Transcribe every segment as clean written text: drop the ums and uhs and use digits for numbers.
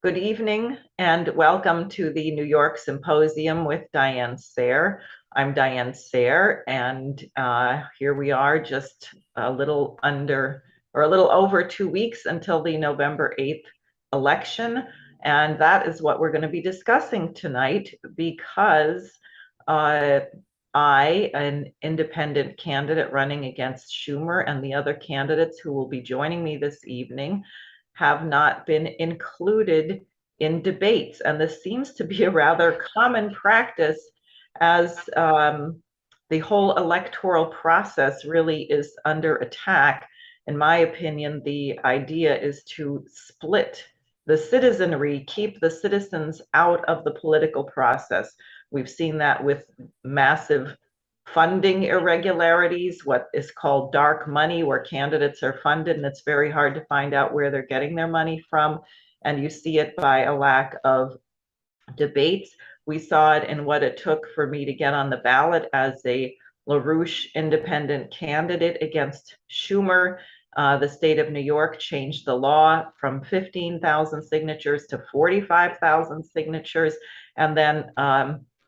Good evening and welcome to the New York Symposium with Diane Sayre. I'm Diane Sayre, and here we are just a little over 2 weeks until the November 8th election. And that is what we're going to be discussing tonight because I, an independent candidate running against Schumer, and the other candidates who will be joining me this evening have not been included in debates. And this seems to be a rather common practice as the whole electoral process really is under attack. In my opinion, the idea is to split the citizenry, keep the citizens out of the political process. We've seen that with massive funding irregularities, what is called dark money, where candidates are funded and it's very hard to find out where they're getting their money from. And you see it by a lack of debates. We saw it in what it took for me to get on the ballot as a LaRouche independent candidate against Schumer. The state of New York changed the law from 15,000 signatures to 45,000 signatures. And then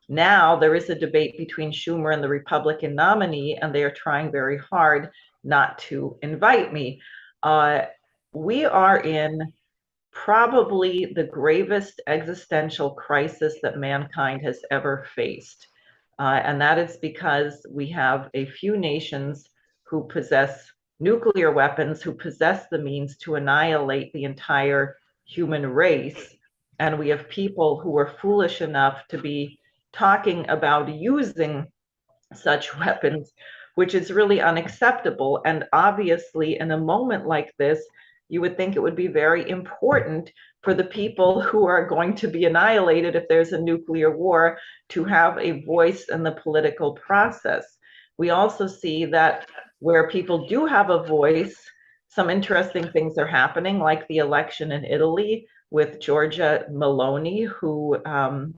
now there is a debate between Schumer and the Republican nominee, and they are trying very hard not to invite me. We are in probably the gravest existential crisis that mankind has ever faced. And that is because we have a few nations who possess nuclear weapons, who possess the means to annihilate the entire human race. And we have people who are foolish enough to be talking about using such weapons, which is really unacceptable. And obviously, in a moment like this, you would think it would be very important for the people who are going to be annihilated if there's a nuclear war to have a voice in the political process. We also see that where people do have a voice, some interesting things are happening, like the election in Italy with Giorgia Meloni, who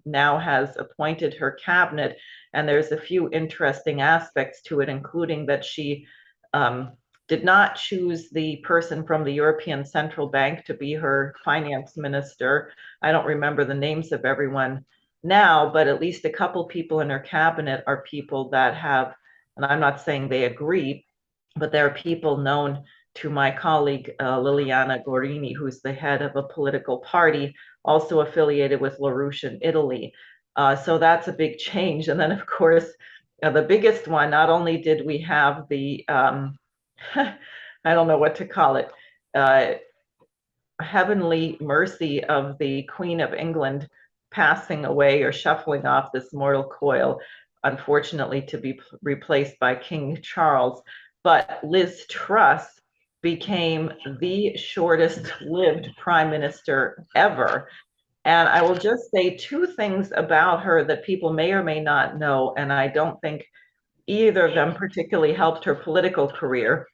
now has appointed her cabinet. And there's a few interesting aspects to it, including that she did not choose the person from the European Central Bank to be her finance minister. I don't remember the names of everyone now, but at least a couple people in her cabinet are people that have, and I'm not saying they agree, but there are people known to my colleague Liliana Gorini, who's the head of a political party, also affiliated with LaRouche in Italy. So that's a big change. And then, of course, the biggest one, not only did we have the, I don't know what to call it, heavenly mercy of the Queen of England passing away or shuffling off this mortal coil, unfortunately to be replaced by King Charles. But Liz Truss became the shortest lived prime minister ever. And I will just say two things about her that people may or may not know, and I don't think either of them particularly helped her political career.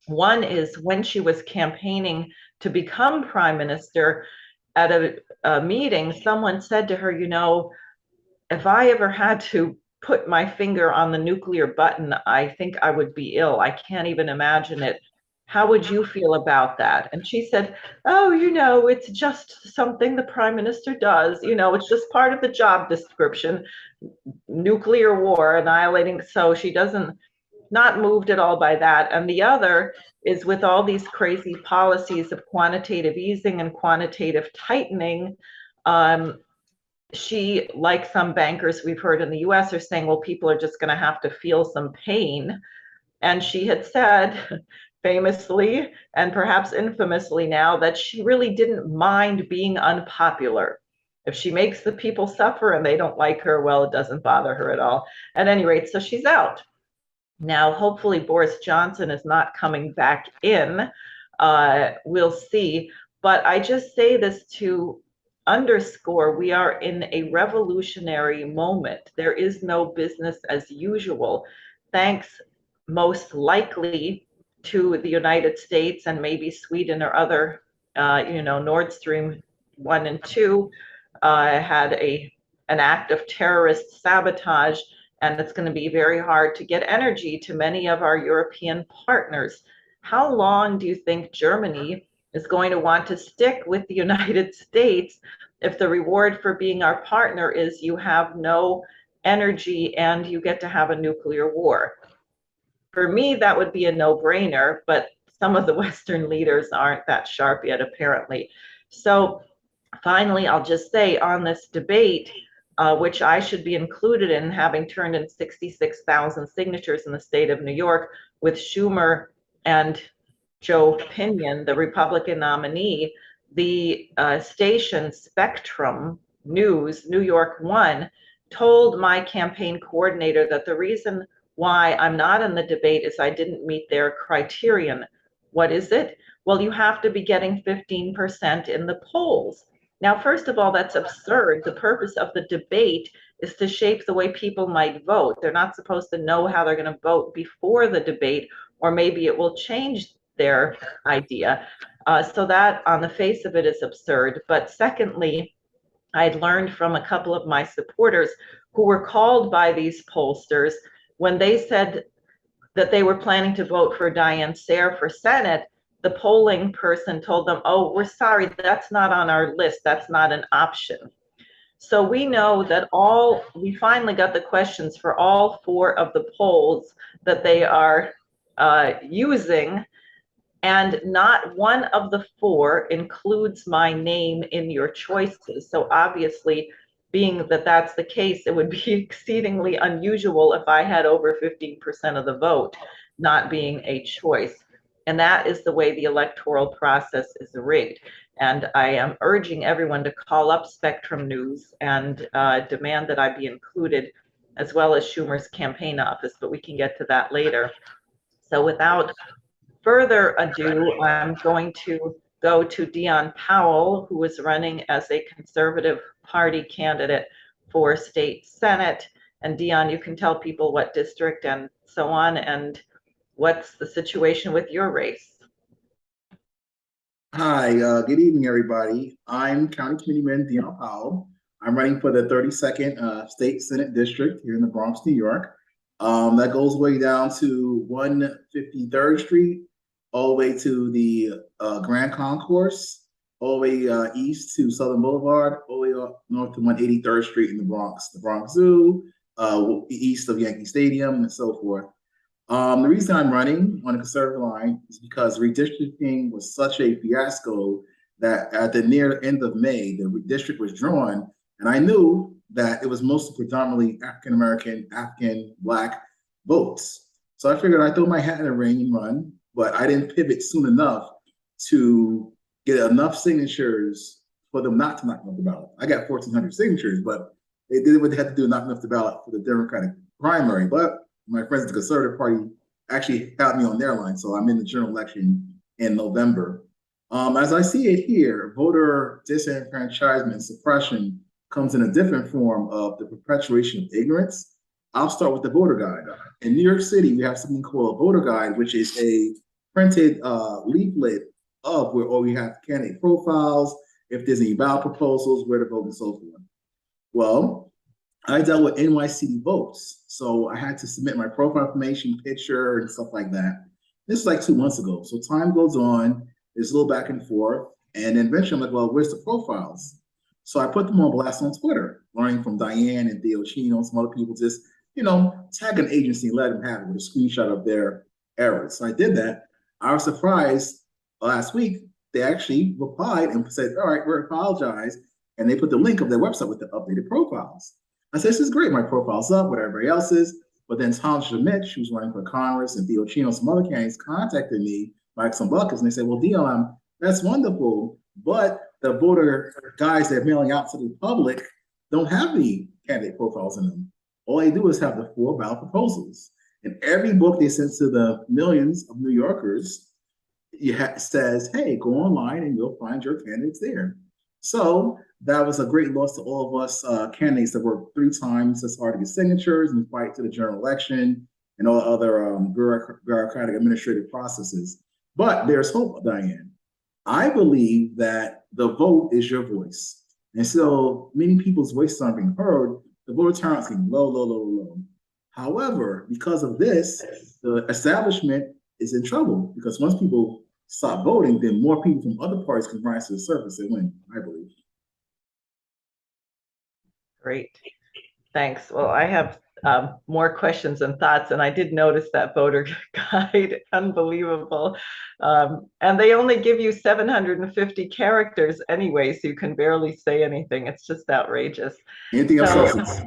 One is when she was campaigning to become prime minister, at a meeting, someone said to her, you know, if I ever had to put my finger on the nuclear button, I think I would be ill. I can't even imagine it. How would you feel about that? And she said, oh, you know, it's just something the prime minister does. You know, it's just part of the job description, nuclear war, annihilating. So she doesn't, not moved at all by that. And the other is with all these crazy policies of quantitative easing and quantitative tightening, she, like some bankers we've heard in the US, are saying, well, people are just going to have to feel some pain. And she had said, famously and perhaps infamously now, that she really didn't mind being unpopular. If she makes the people suffer and they don't like her, well, it doesn't bother her at all. At any rate, so she's out. Now, hopefully Boris Johnson is not coming back in. We'll see. But I just say this to underscore we are in a revolutionary moment. There is no business as usual, thanks most likely to the United States and maybe Sweden or other, Nord Stream 1 and 2 had an act of terrorist sabotage, and it's going to be very hard to get energy to many of our European partners. How long do you think Germany is going to want to stick with the United States if the reward for being our partner is you have no energy and you get to have a nuclear war. For me, that would be a no-brainer, but some of the Western leaders aren't that sharp yet, apparently. So finally, I'll just say on this debate, which I should be included in, having turned in 66,000 signatures in the state of New York with Schumer and Joe Pinion, the Republican nominee, the station Spectrum News, New York One, told my campaign coordinator that the reason why I'm not in the debate is I didn't meet their criterion. What is it? Well, you have to be getting 15% in the polls. Now, first of all, that's absurd. The purpose of the debate is to shape the way people might vote. They're not supposed to know how they're going to vote before the debate, or maybe it will change their idea. So that on the face of it is absurd. But secondly, I'd learned from a couple of my supporters who were called by these pollsters when they said that they were planning to vote for Diane Sayre for Senate. The polling person told them, oh, we're sorry, that's not on our list. That's not an option. So we know that we finally got the questions for all 4 of the polls that they are using, and not one of the 4 includes my name in your choices. So obviously, being that that's the case, it would be exceedingly unusual if I had over 15% of the vote not being a choice. And that is the way the electoral process is rigged. And I am urging everyone to call up Spectrum News and demand that I be included, as well as Schumer's campaign office, but we can get to that later. So without further ado, I'm going to go to Dion Powell, who is running as a Conservative Party candidate for state Senate. And Dion, you can tell people what district and so on, and what's the situation with your race. Hi, good evening, everybody. I'm County Committeeman Dion Powell. I'm running for the 32nd State Senate District here in the Bronx, New York. That goes way down to 153rd Street, all the way to the Grand Concourse, all the way east to Southern Boulevard, all the way up north to 183rd Street in the Bronx Zoo, east of Yankee Stadium, and so forth. The reason I'm running on the conservative line is because redistricting was such a fiasco that at the near end of May, the district was drawn, and I knew that it was mostly predominantly African-American, African, Black votes. So I figured I'd throw my hat in the ring and run, but I didn't pivot soon enough to get enough signatures for them not to knock me off the ballot. I got 1,400 signatures, but they did what they had to do, knock me off the ballot for the Democratic primary. But my friends at the Conservative Party actually got me on their line, so I'm in the general election in November. As I see it here, voter disenfranchisement and suppression comes in a different form of the perpetuation of ignorance. I'll start with the voter guide. In New York City, we have something called a voter guide, which is a printed leaflet of where we have candidate profiles, if there's any ballot proposals, where to vote, and so forth. Well, I dealt with NYC votes, so I had to submit my profile information, picture, and stuff like that. This is like 2 months ago. So time goes on, there's a little back and forth, and then eventually I'm like, well, where's the profiles? So I put them on blast on Twitter, learning from Diane and Theo Chino, some other people, just, tag an agency and let them have it with a screenshot of their errors. So I did that. I was surprised last week, they actually replied and said, all right, we apologize. And they put the link of their website with the updated profiles. I said, this is great. My profile's up, what everybody else is. But then Tom Schmidt, who's running for Congress, and Theo Chino, some other candidates, contacted me, like some buckets, and they said, well, Dion, that's wonderful, but the voter guides they're mailing out to the public don't have any candidate profiles in them. All they do is have the 4 ballot proposals. And every book they send to the millions of New Yorkers says, hey, go online and you'll find your candidates there. So that was a great loss to all of us candidates that worked 3 times as hard to get signatures and fight to the general election and all other bureaucratic administrative processes. But there's hope, Diane. I believe that the vote is your voice. And so many people's voices aren't being heard. The voter turnout's getting low, low, low, low. However, because of this, the establishment is in trouble because once people stop voting, then more people from other parties can rise to the surface and win, I believe. Great. Thanks. Well, I have more questions and thoughts, and I did notice that voter guide, unbelievable. And they only give you 750 characters anyway, so you can barely say anything. It's just outrageous. Anything of substance.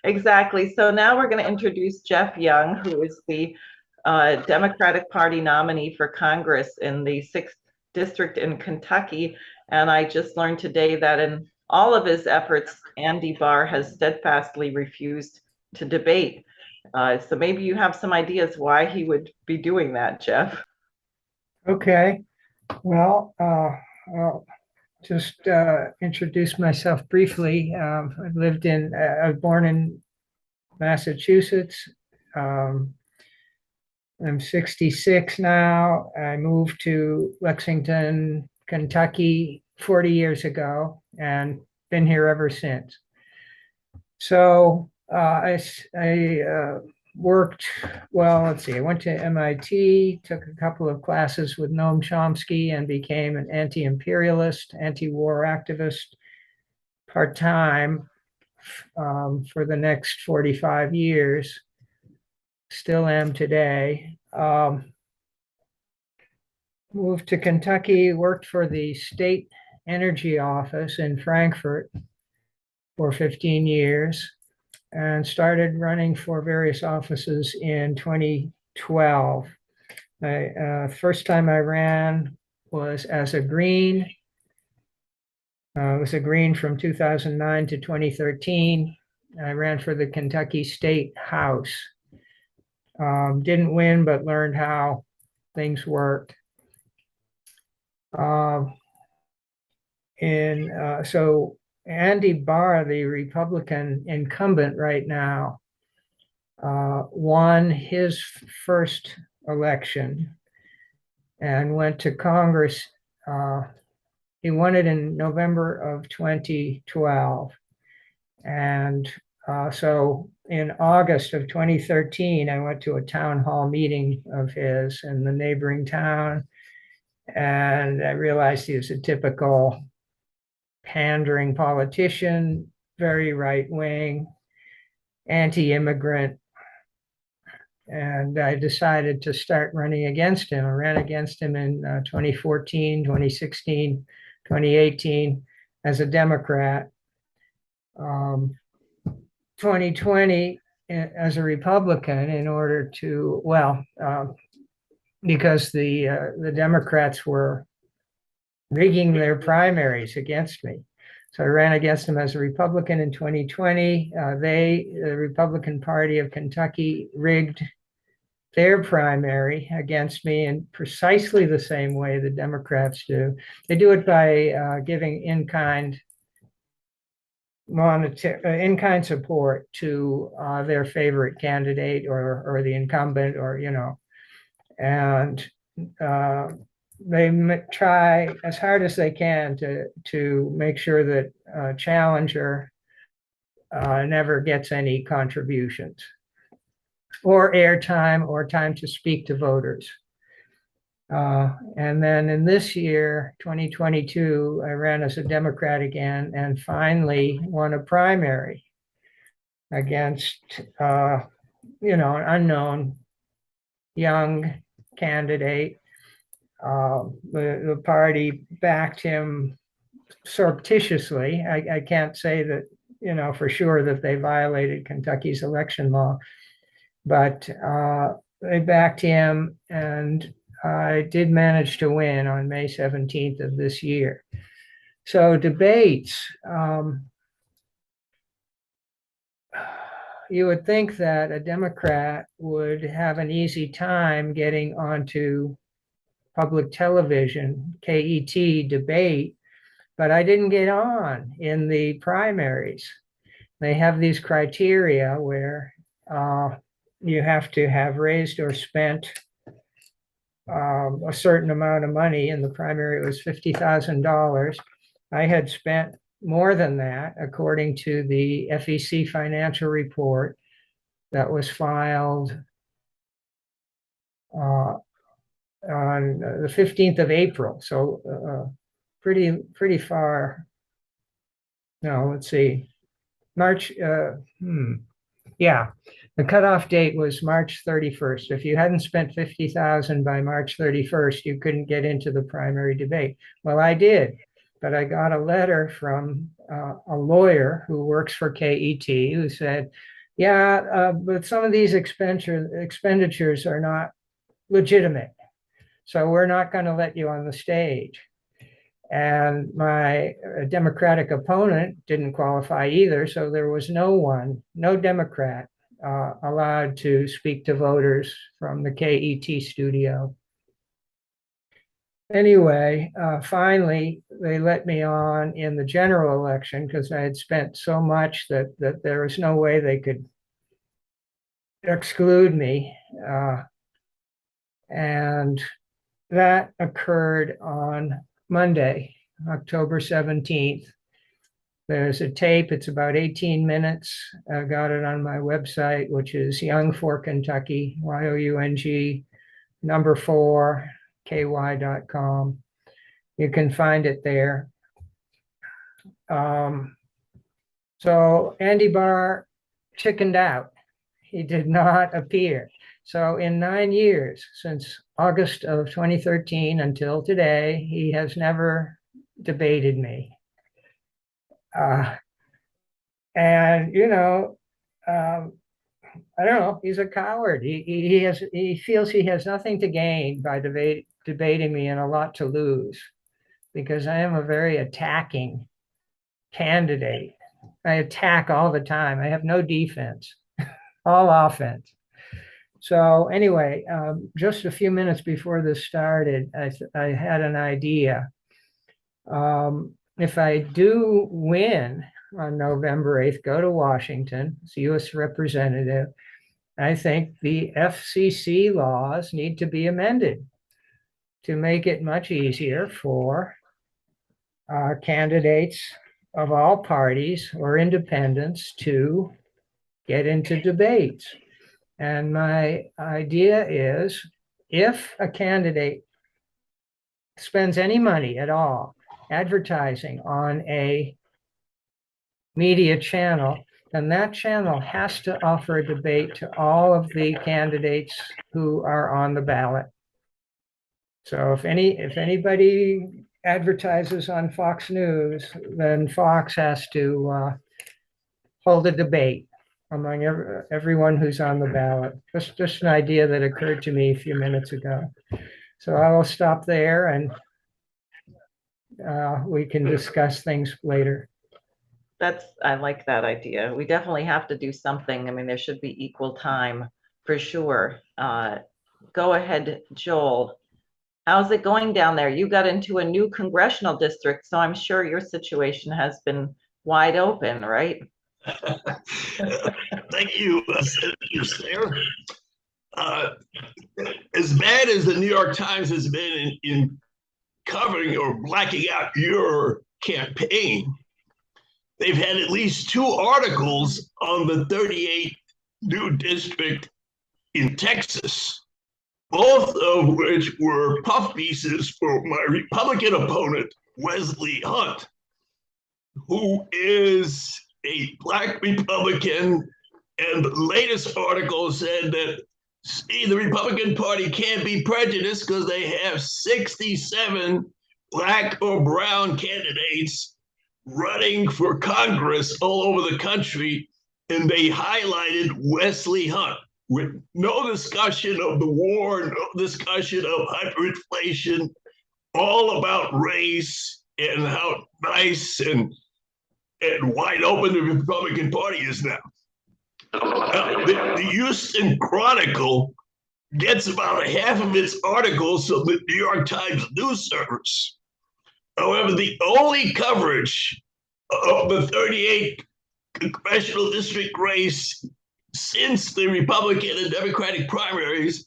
Exactly. So now we're going to introduce Jeff Young, who is the Democratic Party nominee for Congress in the 6th District in Kentucky. And I just learned today that in all of his efforts, Andy Barr has steadfastly refused to debate. So maybe you have some ideas why he would be doing that, Jeff. Okay. Well, I'll just introduce myself briefly. I was born in Massachusetts. I'm 66 now. I moved to Lexington, Kentucky 40 years ago and been here ever since. So I worked, well, let's see, I went to MIT, took a couple of classes with Noam Chomsky and became an anti-imperialist, anti-war activist part-time for the next 45 years. Still am today. Moved to Kentucky, worked for the state energy office in Frankfurt for 15 years and started running for various offices in 2012. First time I ran was as a Green. It was a Green from 2009 to 2013. I ran for the Kentucky State House. Didn't win, but learned how things worked. So Andy Barr, the Republican incumbent right now, won his first election and went to Congress. He won it in November of 2012. And so in August of 2013, I went to a town hall meeting of his in the neighboring town. And I realized he was a typical pandering politician, very right-wing, anti-immigrant. And I decided to start running against him. I ran against him in 2014, 2016, 2018 as a Democrat. 2020 as a Republican in order to, because the Democrats were rigging their primaries against me. So I ran against them as a Republican in 2020. The Republican Party of Kentucky, rigged their primary against me in precisely the same way the Democrats do. They do it by giving in-kind support to their favorite candidate or the incumbent, and they try as hard as they can to make sure that challenger never gets any contributions or airtime or time to speak to voters. And then in this year, 2022, I ran as a Democrat again and finally won a primary against, an unknown young candidate. The party backed him surreptitiously. I can't say that, for sure that they violated Kentucky's election law, but they backed him, and I did manage to win on May 17th of this year. So debates, you would think that a Democrat would have an easy time getting onto public television, KET debate, but I didn't get on in the primaries. They have these criteria where you have to have raised or spent a certain amount of money. In the primary, it was $50,000. I had spent more than that, according to the FEC financial report that was filed on the 15th of April. So pretty far. No, let's see. March, yeah, the cutoff date was March 31st. If you hadn't spent 50,000 by March 31st, you couldn't get into the primary debate. Well, I did, but I got a letter from a lawyer who works for KET who said, yeah, but some of these expenditures are not legitimate. So we're not going to let you on the stage. And my Democratic opponent didn't qualify either. So there was no Democrat allowed to speak to voters from the KET studio. Anyway, finally, they let me on in the general election because I had spent so much that there was no way they could exclude me. And that occurred on Monday, October 17th. There's a tape, it's about 18 minutes. I got it on my website, which is Young for Kentucky, YOUNG, number 4, KY.com. You can find it there. So Andy Barr chickened out. He did not appear. So in 9 years, since August of 2013 until today, he has never debated me. And I don't know, he's a coward. He feels he has nothing to gain by debating me and a lot to lose, because I am a very attacking candidate. I attack all the time. I have no defense, all offense. So anyway, just a few minutes before this started, I had an idea. If I do win on November 8th, go to Washington as U.S. representative, I think the FCC laws need to be amended to make it much easier for candidates of all parties or independents to get into debates. And my idea is, if a candidate spends any money at all advertising on a media channel, then that channel has to offer a debate to all of the candidates who are on the ballot. So if anybody advertises on Fox News, then Fox has to hold a debate among everyone who's on the ballot. Just an idea that occurred to me a few minutes ago. So I will stop there, and we can discuss things later. I like that idea. We definitely have to do something. I mean, there should be equal time for sure. Go ahead, Joel. How's it going down there? You got into a new congressional district, so I'm sure your situation has been wide open, right? Thank you, Senator Slayer. As bad as the New York Times has been in covering or blacking out your campaign, they've had at least 2 articles on the 38th new district in Texas, both of which were puff pieces for my Republican opponent, Wesley Hunt, who is a Black Republican. And the latest article said that, see, the Republican Party can't be prejudiced because they have 67 Black or brown candidates running for Congress all over the country, and they highlighted Wesley Hunt with no discussion of the war, no discussion of hyperinflation, all about race and how nice and wide open the Republican Party is now. The Houston Chronicle gets about half of its articles from the New York Times news service. However, the only coverage of the 38th congressional district race since the Republican and Democratic primaries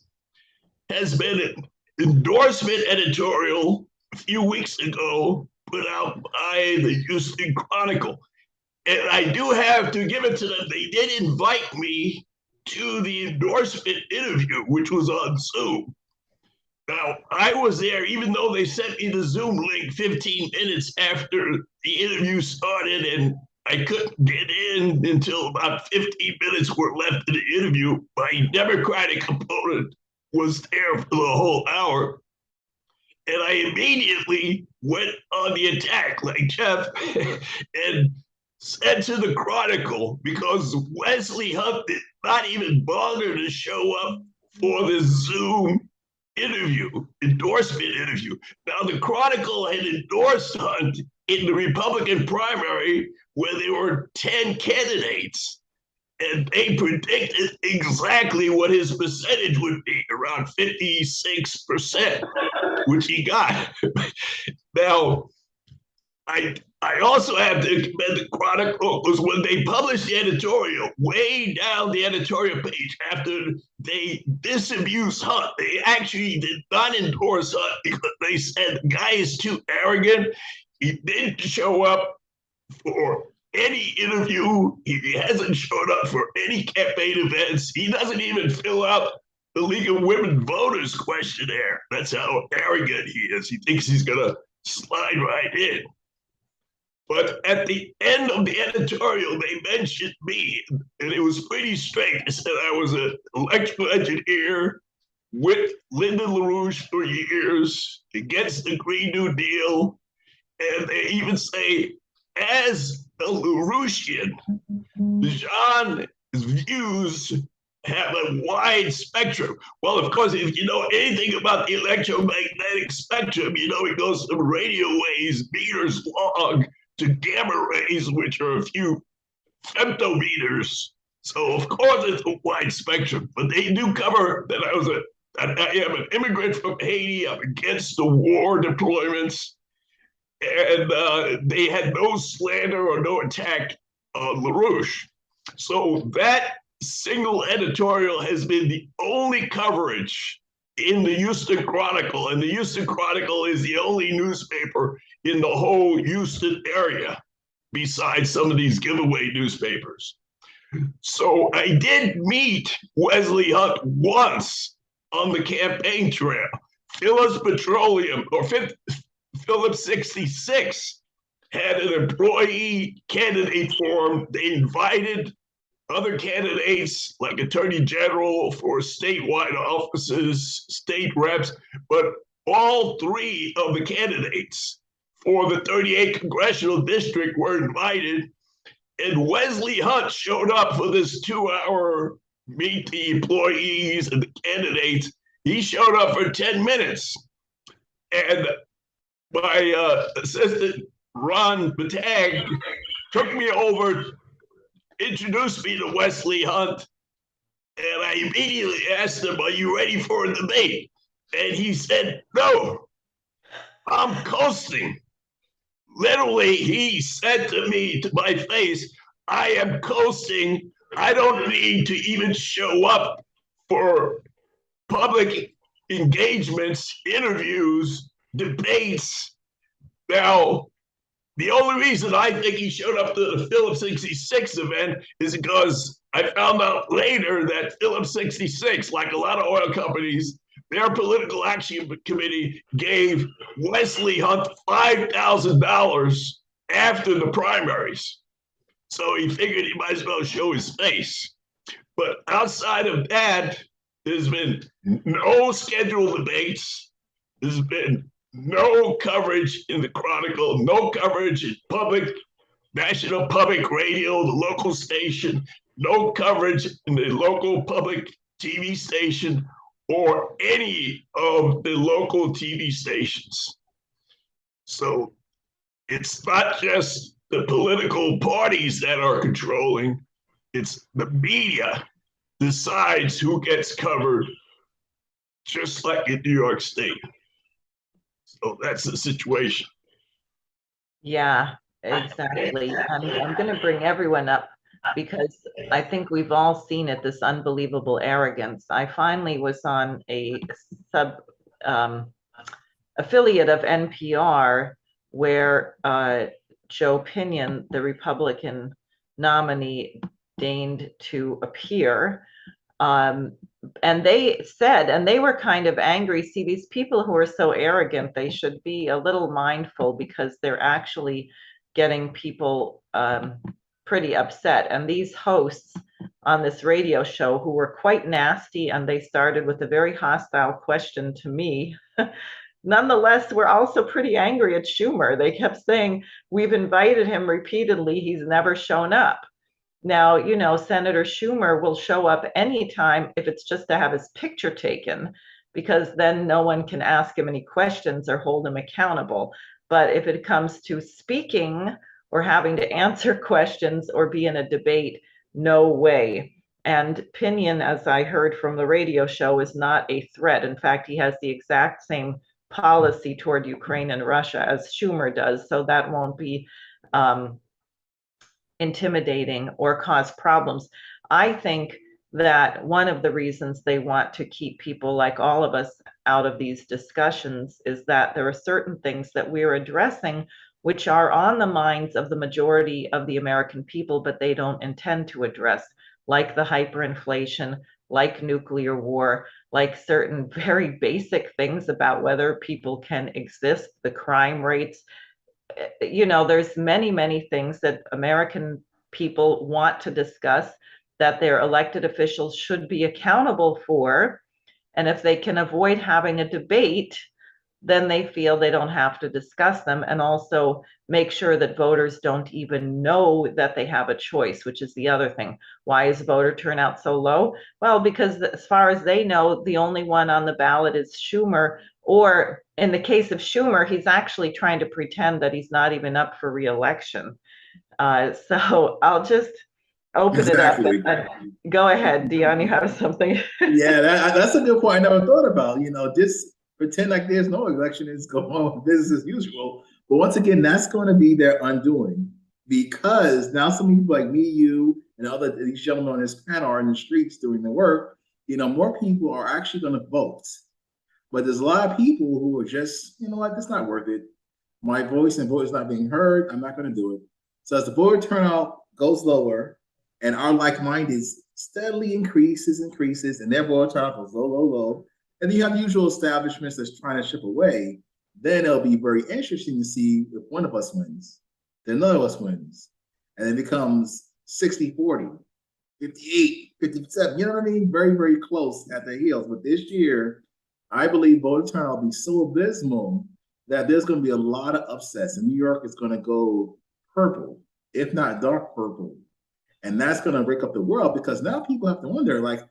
has been an endorsement editorial a few weeks ago put out by the Houston Chronicle. And I do have to give it to them. They did invite me to the endorsement interview, which was on Zoom. Now, I was there, even though they sent me the Zoom link 15 minutes after the interview started, and I couldn't get in until about 15 minutes were left in the interview. My Democratic opponent was there for the whole hour. And I immediately went on the attack, like Jeff, and said to the Chronicle, because Wesley Hunt did not even bother to show up for the Zoom endorsement interview. Now, the Chronicle had endorsed Hunt in the Republican primary where there were 10 candidates. And they predicted exactly what his percentage would be, around 56%, which he got. Now, I also have to commend the Chronicle because when they published the editorial, way down the editorial page, after they disabused Hunt, they actually did not endorse Hunt because they said the guy is too arrogant. He didn't show up for any interview. He hasn't showed up for any campaign events. He doesn't even fill out the League of Women Voters questionnaire. That's how arrogant he is. He thinks he's going to slide right in. But at the end of the editorial, they mentioned me, and it was pretty straight. They said I was an electrical engineer with Lyndon LaRouche for years, against the Green New Deal. And they even say, as a LaRouchian, Jean's views have a wide spectrum. Well, of course, if you know anything about the electromagnetic spectrum, you know it goes from radio waves, meters long, to gamma rays, which are a few femtometers. So, of course, it's a wide spectrum. But they do cover that I am an immigrant from Haiti. I'm against the war deployments. And they had no slander or no attack on LaRouche. So that single editorial has been the only coverage in the Houston Chronicle, and the Houston Chronicle is the only newspaper in the whole Houston area, besides some of these giveaway newspapers. So I did meet Wesley Hunt once on the campaign trail. Phillips Petroleum, or Phillips 66, had an employee candidate forum. They invited other candidates like Attorney General for statewide offices, state reps, but all three of the candidates for the 38th Congressional District were invited, and Wesley Hunt showed up for this 2-hour meet the employees and the candidates. He showed up for 10 minutes, and my assistant, Ron Batag, took me over, introduced me to Wesley Hunt, and I immediately asked him, "Are you ready for a debate?" And he said, "No, I'm coasting." Literally, he said to me, to my face, "I am coasting. I don't need to even show up for public engagements, interviews, debates." Now, the only reason I think he showed up to the Phillips 66 event is because I found out later that Phillips 66, like a lot of oil companies, their political action committee gave Wesley Hunt $5,000 after the primaries. So he figured he might as well show his face. But outside of that, there's been no scheduled debates. There's been no coverage in the Chronicle, no coverage in National Public Radio, the local station, no coverage in the local public TV station or any of the local TV stations. So it's not just the political parties that are controlling, it's the media decides who gets covered, just like in New York State. So that's the situation. Yeah, exactly. I'm going to bring everyone up because I think we've all seen it, this unbelievable arrogance. I finally was on a affiliate of NPR where Joe Pinion, the Republican nominee, deigned to appear. and they said, and they were kind of angry. See, these people who are so arrogant, they should be a little mindful because they're actually getting people pretty upset. And these hosts on this radio show who were quite nasty, and they started with a very hostile question to me. Nonetheless, we're also pretty angry at Schumer. They kept saying, we've invited him repeatedly, he's never shown up. Now, you know, Senator Schumer will show up anytime if it's just to have his picture taken, because then no one can ask him any questions or hold him accountable. But if it comes to speaking or having to answer questions or be in a debate, no way. And Pinion, as I heard from the radio show, is not a threat. In fact, he has the exact same policy toward Ukraine and Russia as Schumer does, so that won't be intimidating or cause problems. I think that one of the reasons they want to keep people like all of us out of these discussions is that there are certain things that we're addressing which are on the minds of the majority of the American people, but they don't intend to address, like the hyperinflation, like nuclear war, like certain very basic things about whether people can exist, the crime rates. You know, there's many things that American people want to discuss that their elected officials should be accountable for. And if they can avoid having a debate, then they feel they don't have to discuss them, and also make sure that voters don't even know that they have a choice, which is the other thing. Why is voter turnout so low? Well, because as far as they know, the only one on the ballot is Schumer, or in the case of Schumer, he's actually trying to pretend that he's not even up for re-election. So I'll just open Exactly. it up and go ahead, Dion, you have something? Yeah, that's a good point I never thought about. You know, just pretend like there's no election, is go on with business as usual. But once again, that's going to be their undoing, because now some people like me, you, and these gentlemen on this panel are in the streets doing the work. You know, more people are actually going to vote. But there's a lot of people who are just, you know what, it's not worth it. My voice and vote is not being heard. I'm not going to do it. So as the voter turnout goes lower and our like-minded steadily increases, and their voter turnout goes low, and then you have the usual establishments that's trying to chip away, then it'll be very interesting to see if one of us wins, then none of us wins. And it becomes 60-40, 58, 57, you know what I mean? Very close at the heels. But this year, I believe voter turnout will be so abysmal that there's going to be a lot of upsets. And New York is going to go purple, if not dark purple. And that's going to break up the world, because now people have to wonder, like,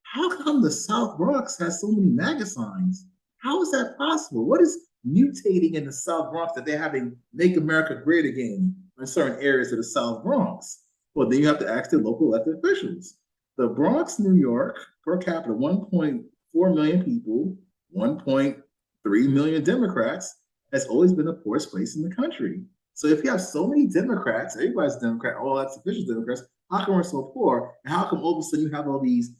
how come the South Bronx has so many MAGA signs? How is that possible? What is mutating in the South Bronx that they're having Make America Great Again in certain areas of the South Bronx? Well, then you have to ask the local elected officials. The Bronx, New York, per capita, 1.4 million people, 1.3 million Democrats, has always been the poorest place in the country. So if you have so many Democrats, everybody's a Democrat, all that's official Democrats, how come we're so poor? And how come all of a sudden you have all these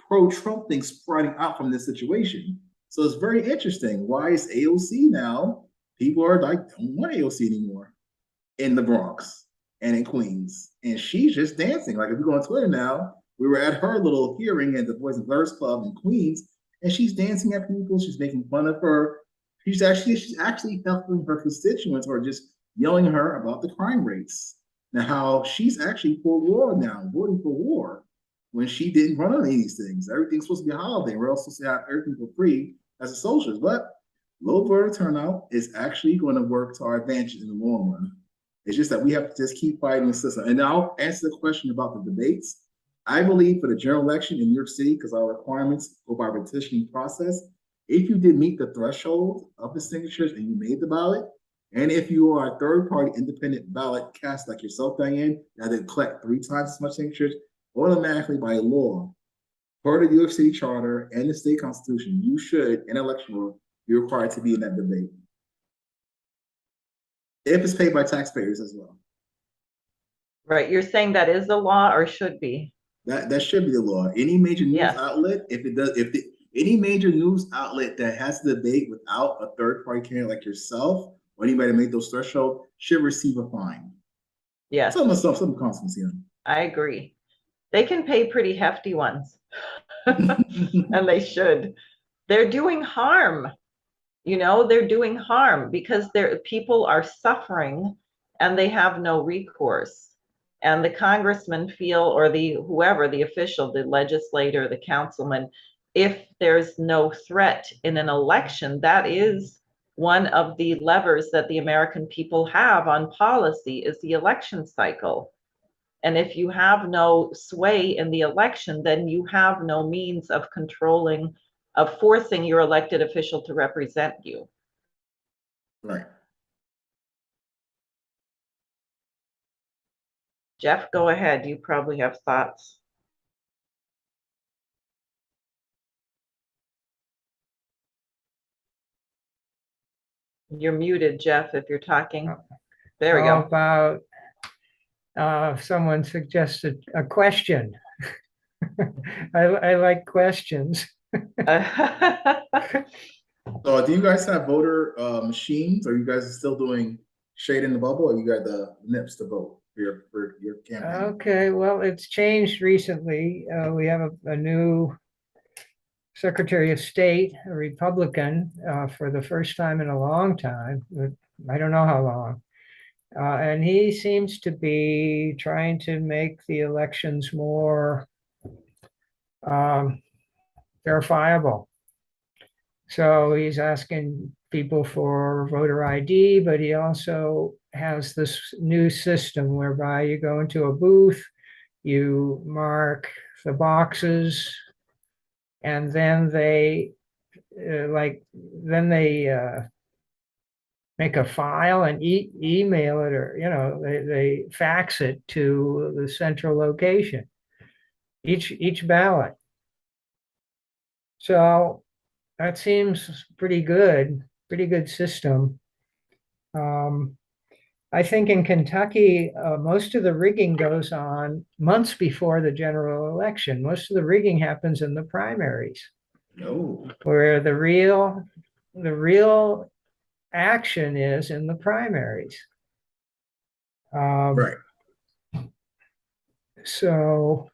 pro-Trump things sprouting out from this situation? So it's very interesting. Why is AOC now? People are like, don't want AOC anymore in the Bronx and in Queens. And she's just dancing. Like, if you go on Twitter now, we were at her little hearing at the Boys and Girls Club in Queens, and she's dancing at people. She's making fun of her. She's actually helping her constituents, or just yelling at her about the crime rates. Now, how she's actually for war now, voting for war, when she didn't run on any of these things. Everything's supposed to be a holiday. We're also supposed to have everything for free as a socialist. But low voter turnout is actually going to work to our advantage in the long run. It's just that we have to just keep fighting the system. And I'll answer the question about the debates. I believe for the general election in New York City, because our requirements go by petitioning process, if you did meet the threshold of the signatures and you made the ballot, and if you are a third-party independent ballot cast like yourself, Diane, that they collect 3 times as much signatures, automatically by law, per the New York City Charter and the state constitution, you should, in electoral, be required to be in that debate. If it's paid by taxpayers as well. Right, you're saying that is the law or should be? That should be the law. Any major news outlet, any major news outlet that has a debate without a third-party candidate like yourself, or anybody that made those threshold, should receive a fine. Yes. Some consequence, yeah. I agree. They can pay pretty hefty ones. And they should. They're doing harm. They're doing harm because people are suffering and they have no recourse. And the congressman feel, or whoever, the official, the legislator, the councilman, if there's no threat in an election, that is one of the levers that the American people have on policy, is the election cycle. And if you have no sway in the election, then you have no means of controlling, of forcing your elected official to represent you. Right. Jeff, go ahead. You probably have thoughts. You're muted, Jeff, if you're talking. There we How go. about someone suggested a question? I like questions. So do you guys have voter machines? Or are you guys still doing shade in the bubble, or you got the nips to vote for your campaign? Okay, well, it's changed recently. We have a new Secretary of State, a Republican, for the first time in a long time. I don't know how long. And he seems to be trying to make the elections more verifiable. So he's asking people for voter ID, but he also has this new system whereby you go into a booth, you mark the boxes, and then they make a file and email it, or they fax it to the central location, each ballot. So that seems pretty good system. I think in Kentucky, most of the rigging goes on months before the general election. Most of the rigging happens in the primaries, No. where the real action is in the primaries. Right. So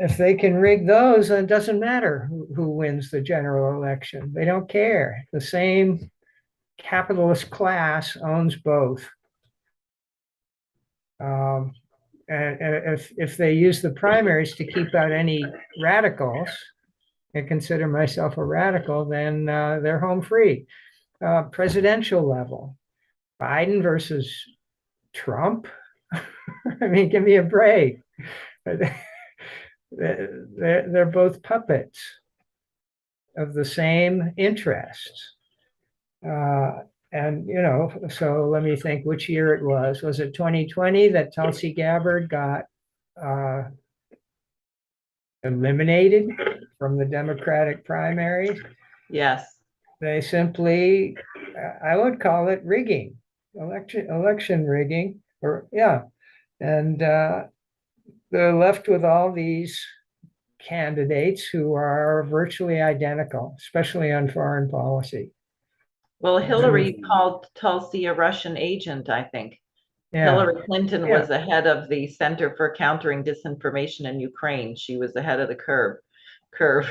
if they can rig those, then it doesn't matter who wins the general election. They don't care. The same capitalist class owns both. And if they use the primaries to keep out any radicals, and consider myself a radical, then they're home free. Presidential level, Biden versus Trump. I mean, give me a break. They're both puppets of the same interests. And, so let me think which year it was. Was it 2020 that Tulsi Gabbard got eliminated from the Democratic primaries? Yes. They simply, I would call it rigging, election rigging, and they're left with all these candidates who are virtually identical, especially on foreign policy. Well, Hillary called Tulsi a Russian agent, I think. Yeah. Hillary Clinton was the head of the Center for Countering Disinformation in Ukraine. She was the head of the curve.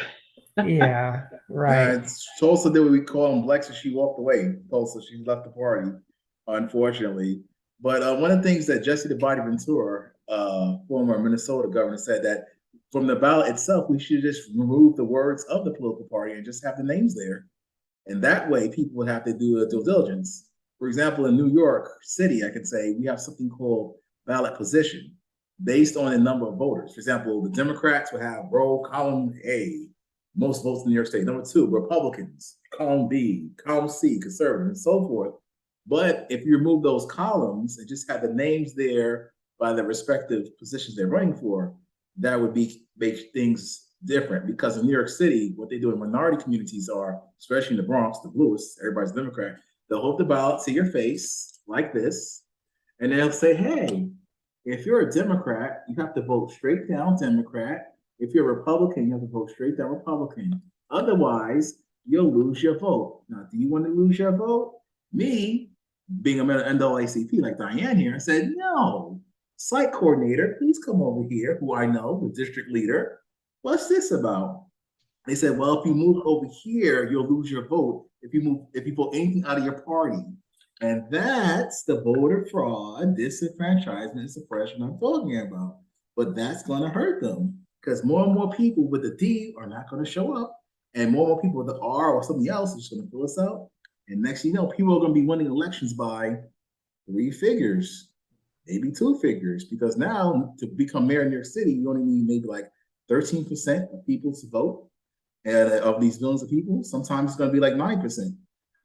Yeah, right. Tulsa did what we call him Blex, and she walked away. Tulsa, she left the party, unfortunately. But one of the things that Jesse the Body Ventura, former Minnesota governor, said that from the ballot itself, we should just remove the words of the political party and just have the names there. And that way people would have to do a due diligence. For example, in New York City, I could say we have something called ballot position based on the number of voters. For example, the Democrats would have row column A, most votes in New York State. Number 2, Republicans, column B, column C, conservative, and so forth. But if you remove those columns and just have the names there by the respective positions they're running for, that would make things different. Because in New York City, what they do in minority communities are, especially in the Bronx, the bluest, everybody's Democrat, they'll hold the ballot to your face like this, and they'll say, hey, if you're a Democrat, you have to vote straight down Democrat. If you're a Republican, you have to vote straight down Republican. Otherwise, you'll lose your vote. Now, do you want to lose your vote? Me, being a member of NAACP like Diane here, I said, no, Site coordinator, please come over here, who I know, the district leader. What's this about? They said, well, if you move over here, you'll lose your vote if you vote anything out of your party. And that's the voter fraud, disenfranchisement, and suppression I'm talking about. But that's going to hurt them because more and more people with the D are not going to show up, and more people with the R or something else is going to fill us out. And next thing you know, people are going to be winning elections by 3 figures, maybe 2 figures, because now to become mayor in New York City, you only need maybe like 13% of people to vote, and of these millions of people. Sometimes it's going to be like 9%.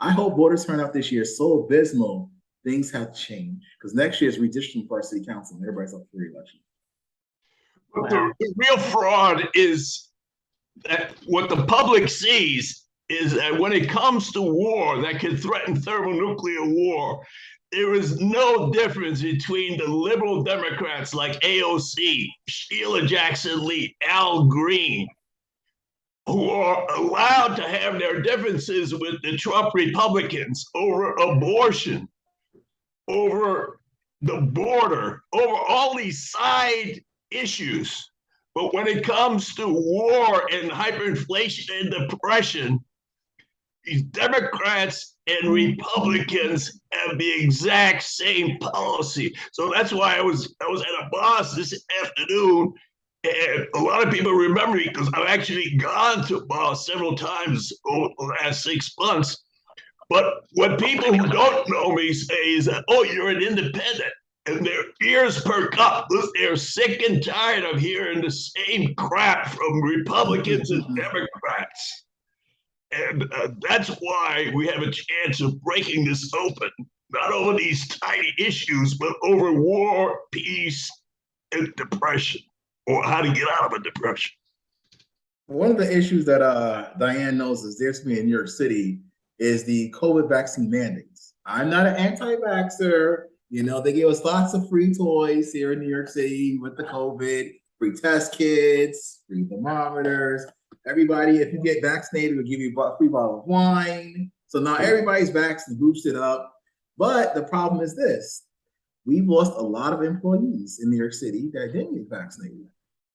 I hope voter turnout this year is so abysmal, things have changed. Because next year is redistricting for our city council, and everybody's up for re-election. But the real fraud is that what the public sees is that when it comes to war that can threaten thermonuclear war, there is no difference between the liberal Democrats like AOC, Sheila Jackson Lee, Al Green, who are allowed to have their differences with the Trump Republicans over abortion, over the border, over all these side issues. But when it comes to war and hyperinflation and depression, these Democrats and Republicans have the exact same policy. So that's why I was at a boss this afternoon, and a lot of people remember me because I've actually gone to boss several times over the last 6 months. But what people who don't know me say is that, oh, you're an independent. And their ears perk up. They're sick and tired of hearing the same crap from Republicans and Democrats. And that's why we have a chance of breaking this open, not over these tiny issues, but over war, peace, and depression, or how to get out of a depression. One of the issues that Diane knows is there's me in New York City is the COVID vaccine mandates. I'm not an anti-vaxxer. You know, they gave us lots of free toys here in New York City with the COVID, free test kits, free thermometers. Everybody, if you get vaccinated, we'll give you a free bottle of wine. So now everybody's vaccinated, boosted up. But the problem is this. We've lost a lot of employees in New York City that didn't get vaccinated.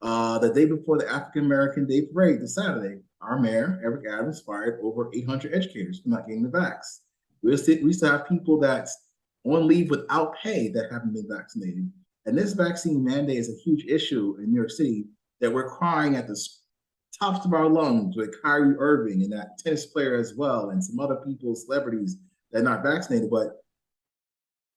The day before the African-American Day Parade, this Saturday, our mayor, Eric Adams, fired over 800 educators for not getting the vax. We still have people that's on leave without pay that haven't been vaccinated. And this vaccine mandate is a huge issue in New York City that we're crying at the tops of our lungs with Kyrie Irving and that tennis player as well, and some other people, celebrities that are not vaccinated. But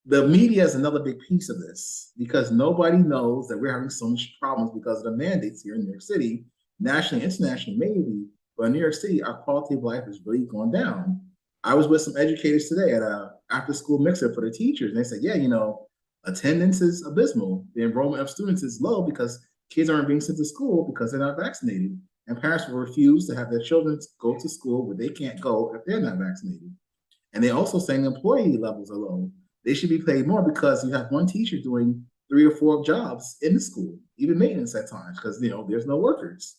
the media is another big piece of this because nobody knows that we're having so much problems because of the mandates here in New York City, nationally, internationally, maybe, but in New York City, our quality of life has really gone down. I was with some educators today at a after-school mixer for the teachers, and they said, yeah, you know, attendance is abysmal. The enrollment of students is low because kids aren't being sent to school because they're not vaccinated, and parents will refuse to have their children go to school where they can't go if they're not vaccinated. And they're also saying employee levels are low. They should be paid more because you have one teacher doing 3 or 4 jobs in the school, even maintenance at times, because, you know, there's no workers.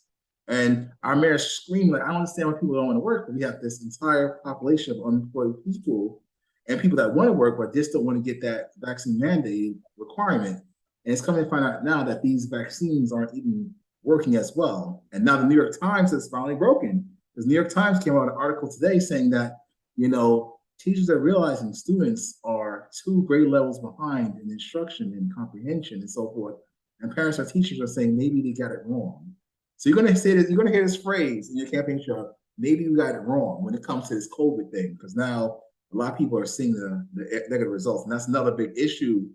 And our mayor screamed like, I don't understand why people don't want to work, but we have this entire population of unemployed people and people that want to work, but just don't want to get that vaccine mandate requirement. And it's coming to find out now that these vaccines aren't even working as well. And now the New York Times is finally broken, because New York Times came out with an article today saying that, you know, teachers are realizing students are 2 grade levels behind in instruction and comprehension and so forth. And parents or teachers are saying maybe they got it wrong. So you're going to say this, you're going to hear this phrase in your campaign show, maybe you got it wrong when it comes to this COVID thing, because now a lot of people are seeing the negative results. And that's another big issue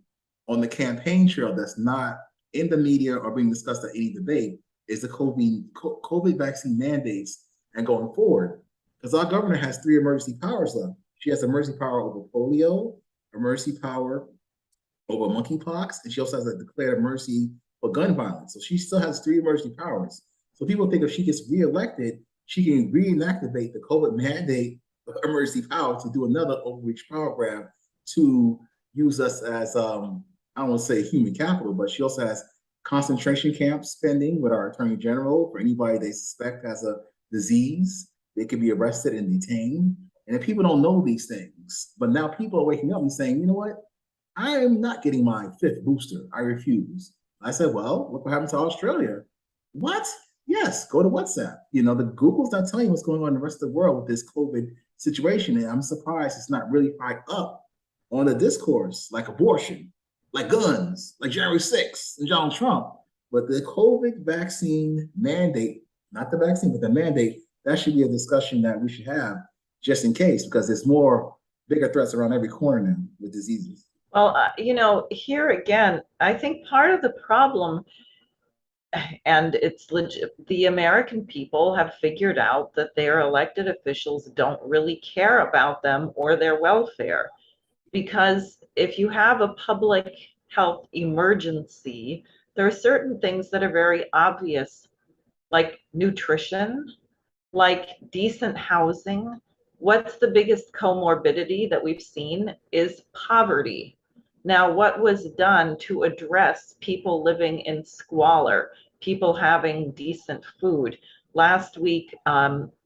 on the campaign trail that's not in the media or being discussed at any debate is the COVID vaccine mandates and going forward. Because our governor has 3 emergency powers left. She has emergency power over polio, emergency power over monkeypox, and she also has a declared emergency for gun violence. So she still has 3 emergency powers. So people think if she gets reelected, she can reinactivate the COVID mandate of emergency power to do another overreach power grab to use us as, I don't want to say human capital, but she also has concentration camp spending with our attorney general for anybody they suspect has a disease. They can be arrested and detained. And if people don't know these things, but now people are waking up and saying, you know what? I am not getting my fifth booster. I refuse. I said, well, look what happened to Australia. What? Yes, go to WhatsApp. You know, the Google's not telling you what's going on in the rest of the world with this COVID situation. And I'm surprised it's not really high up on the discourse, like abortion, like guns, like January 6th and Donald Trump. But the COVID vaccine mandate, not the vaccine, but the mandate, that should be a discussion that we should have just in case, because there's more bigger threats around every corner now with diseases. Well, you know, here again, I think part of the problem, and it's legit, the American people have figured out that their elected officials don't really care about them or their welfare. Because if you have a public health emergency, there are certain things that are very obvious, like nutrition, like decent housing. What's the biggest comorbidity that we've seen is poverty. Now, what was done to address people living in squalor, people having decent food? Last week,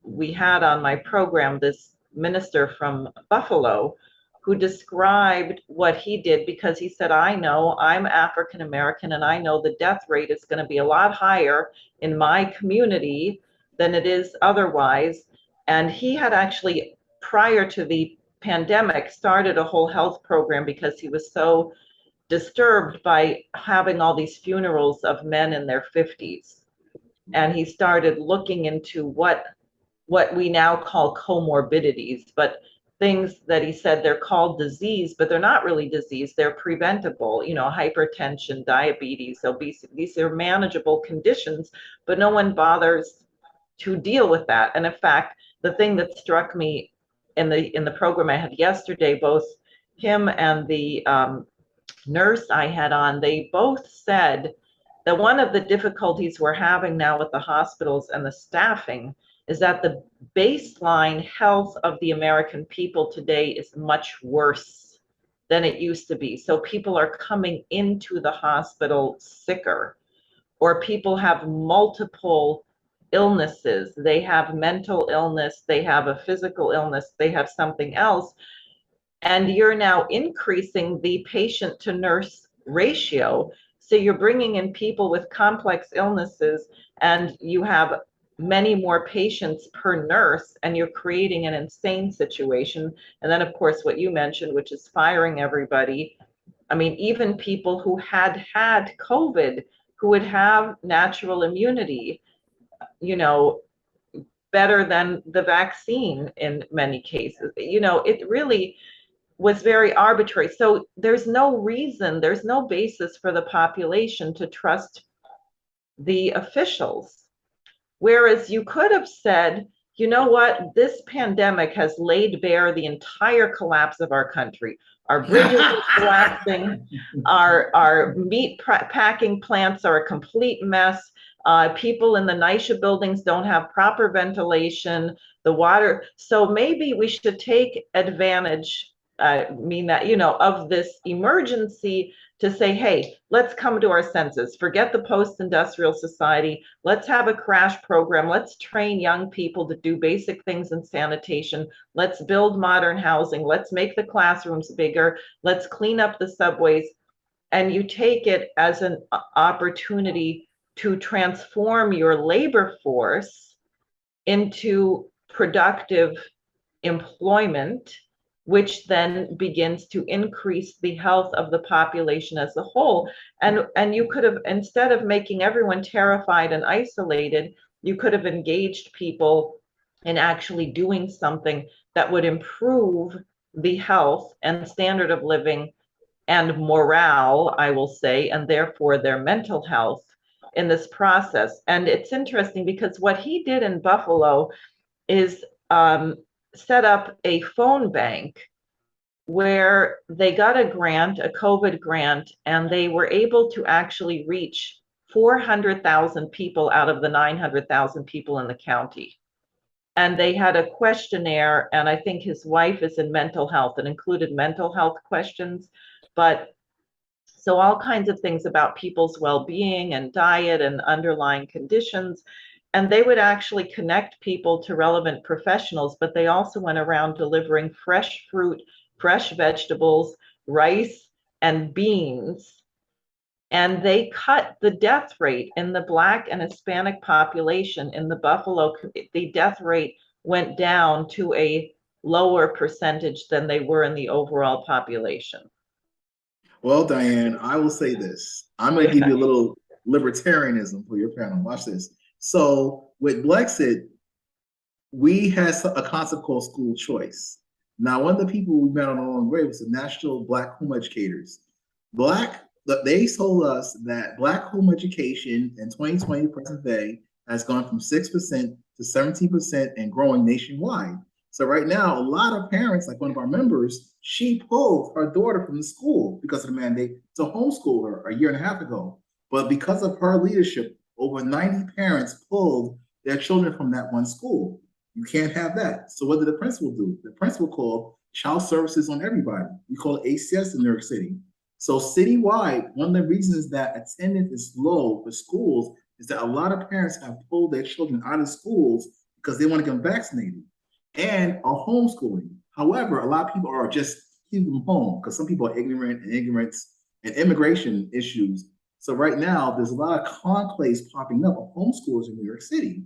we had on my program this minister from Buffalo who described what he did, because he said, I know I'm African American and I know the death rate is going to be a lot higher in my community than it is otherwise. And he had actually, prior to the pandemic, started a whole health program because he was so disturbed by having all these funerals of men in their 50s. And he started looking into what we now call comorbidities, but things that he said they're called disease, but they're not really disease, they're preventable, you know, hypertension, diabetes, obesity. These are manageable conditions, but no one bothers to deal with that. And in fact, the thing that struck me in the program I had yesterday, both him and the nurse I had on, they both said that one of the difficulties we're having now with the hospitals and the staffing is that the baseline health of the American people today is much worse than it used to be. So people are coming into the hospital sicker, or people have multiple illnesses. They have mental illness, they have a physical illness, they have something else. And you're now increasing the patient to nurse ratio. So you're bringing in people with complex illnesses and you have many more patients per nurse, and you're creating an insane situation. And then, of course, what you mentioned, which is firing everybody. I mean, even people who had COVID, who would have natural immunity, you know, better than the vaccine in many cases. You know, it really was very arbitrary. So there's no reason, there's no basis for the population to trust the officials. Whereas you could have said, you know what, this pandemic has laid bare the entire collapse of our country. Our bridges are collapsing, our meat packing plants are a complete mess. People in the NYCHA buildings don't have proper ventilation, the water. So maybe we should take advantage, of this emergency to say, hey, let's come to our senses, forget the post-industrial society, let's have a crash program, let's train young people to do basic things in sanitation, let's build modern housing, let's make the classrooms bigger, let's clean up the subways. And you take it as an opportunity to transform your labor force into productive employment, which then begins to increase the health of the population as a whole. And you could have, instead of making everyone terrified and isolated, you could have engaged people in actually doing something that would improve the health and standard of living and morale, I will say, and therefore their mental health in this process. And it's interesting because what he did in Buffalo is set up a phone bank where they got a grant, a COVID grant, and they were able to actually reach 400,000 people out of the 900,000 people in the county. And they had a questionnaire, and I think his wife is in mental health, and included mental health questions. But so all kinds of things about people's well-being and diet and underlying conditions. And they would actually connect people to relevant professionals, but they also went around delivering fresh fruit, fresh vegetables, rice, and beans. And they cut the death rate in the Black and Hispanic population in the Buffalo. The death rate went down to a lower percentage than they were in the overall population. Well, Diane, I will say this. I'm going to give you a little libertarianism for your panel. Watch this. So with Brexit, we had a concept called school choice. Now, one of the people we met on the way was the National Black Home Educators. They told us that Black home education in 2020 present day has gone from 6% to 17% and growing nationwide. So right now, a lot of parents, like one of our members, she pulled her daughter from the school because of the mandate to homeschool her a year and a half ago. But because of her leadership, over 90 parents pulled their children from that one school. You can't have that. So what did the principal do? The principal called child services on everybody. We call it ACS in New York City. So citywide, one of the reasons that attendance is low for schools is that a lot of parents have pulled their children out of schools because they want to get vaccinated and are homeschooling. However, a lot of people are just keeping them home because some people are ignorant and ignorance and immigration issues. So right now, there's a lot of conclaves popping up of homeschoolers in New York City.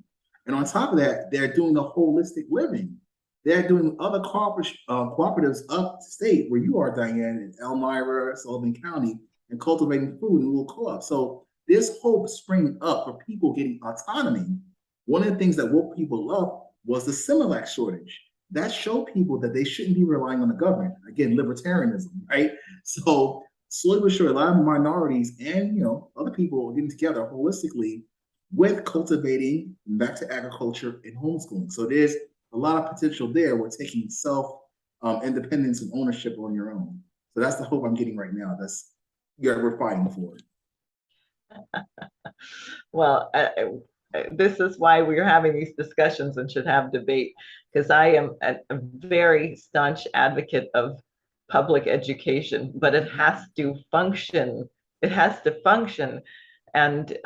And on top of that, they're doing the holistic living. They're doing other cooperatives upstate where you are, Diane, in Elmira, Sullivan County, and cultivating food in little co-ops. So there's hope springing up for people getting autonomy. One of the things that woke people up was the Similac shortage. That showed people that they shouldn't be relying on the government. Again, libertarianism, right? So slowly but surely, a lot of minorities and other people are getting together holistically with cultivating back to agriculture and homeschooling. So there's a lot of potential there. We're taking self-independence and ownership on your own. So that's the hope I'm getting right now. We're fighting for it. Well, this is why we're having these discussions and should have debate, because I am a very staunch advocate of public education, but it has to function. It has to function. And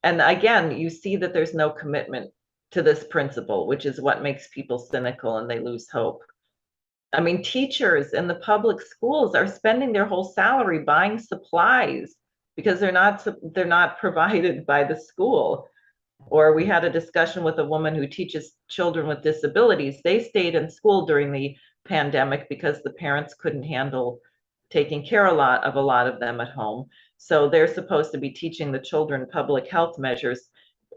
again, you see that there's no commitment to this principle, which is what makes people cynical and they lose hope. I mean, teachers in the public schools are spending their whole salary buying supplies because they're not provided by the school. Or we had a discussion with a woman who teaches children with disabilities. They stayed in school during the pandemic because the parents couldn't handle taking care of a lot of them at home. So they're supposed to be teaching the children public health measures,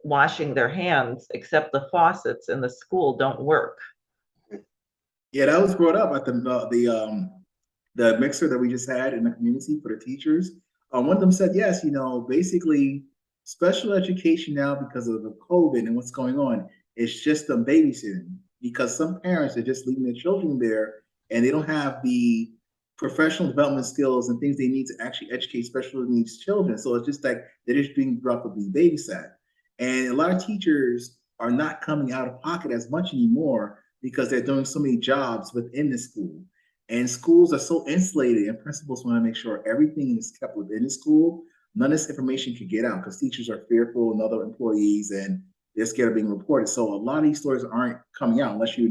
washing their hands, except the faucets in the school don't work. Yeah, that was brought up at the mixer that we just had in the community for the teachers. One of them said, yes, basically special education now because of the COVID and what's going on, it's just a babysitting because some parents are just leaving their children there and they don't have the professional development skills and things they need to actually educate special needs children. So it's just like they're just being brought up to be babysat. And a lot of teachers are not coming out of pocket as much anymore because they're doing so many jobs within the school. And schools are so insulated, and principals want to make sure everything is kept within the school. None of this information can get out because teachers are fearful and other employees, and they're scared of being reported. So a lot of these stories aren't coming out unless you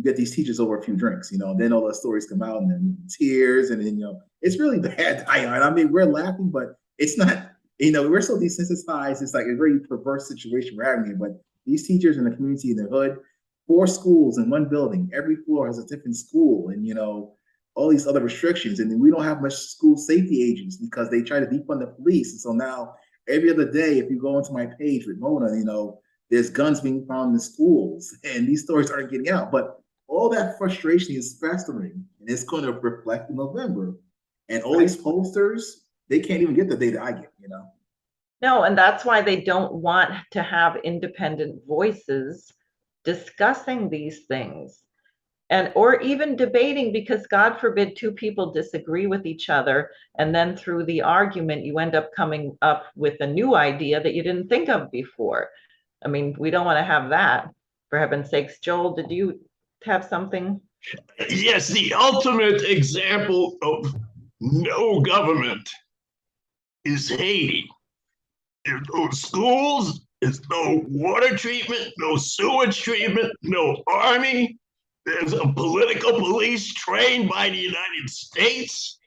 get these teachers over a few drinks, then all the stories come out and then tears, and then, it's really bad. I mean, we're laughing, but it's not, we're so desensitized. It's like a very perverse situation we're having here, but these teachers in the community in the hood, 4 schools in one building, every floor has a different school, and all these other restrictions. And then we don't have much school safety agents because they try to defund the police. And so now every other day, if you go into my page with Mona, there's guns being found in the schools, and these stories aren't getting out. But all that frustration is festering, and it's going to reflect in November. And all these posters, they can't even get the data I get, No, and that's why they don't want to have independent voices discussing these things or even debating, because God forbid 2 people disagree with each other, and then through the argument you end up coming up with a new idea that you didn't think of before. I mean, we don't want to have that, for heaven's sakes. Joel, did you have something? Yes, the ultimate example of no government is Haiti. There's no schools, there's no water treatment, no sewage treatment, no army. There's a political police trained by the United States.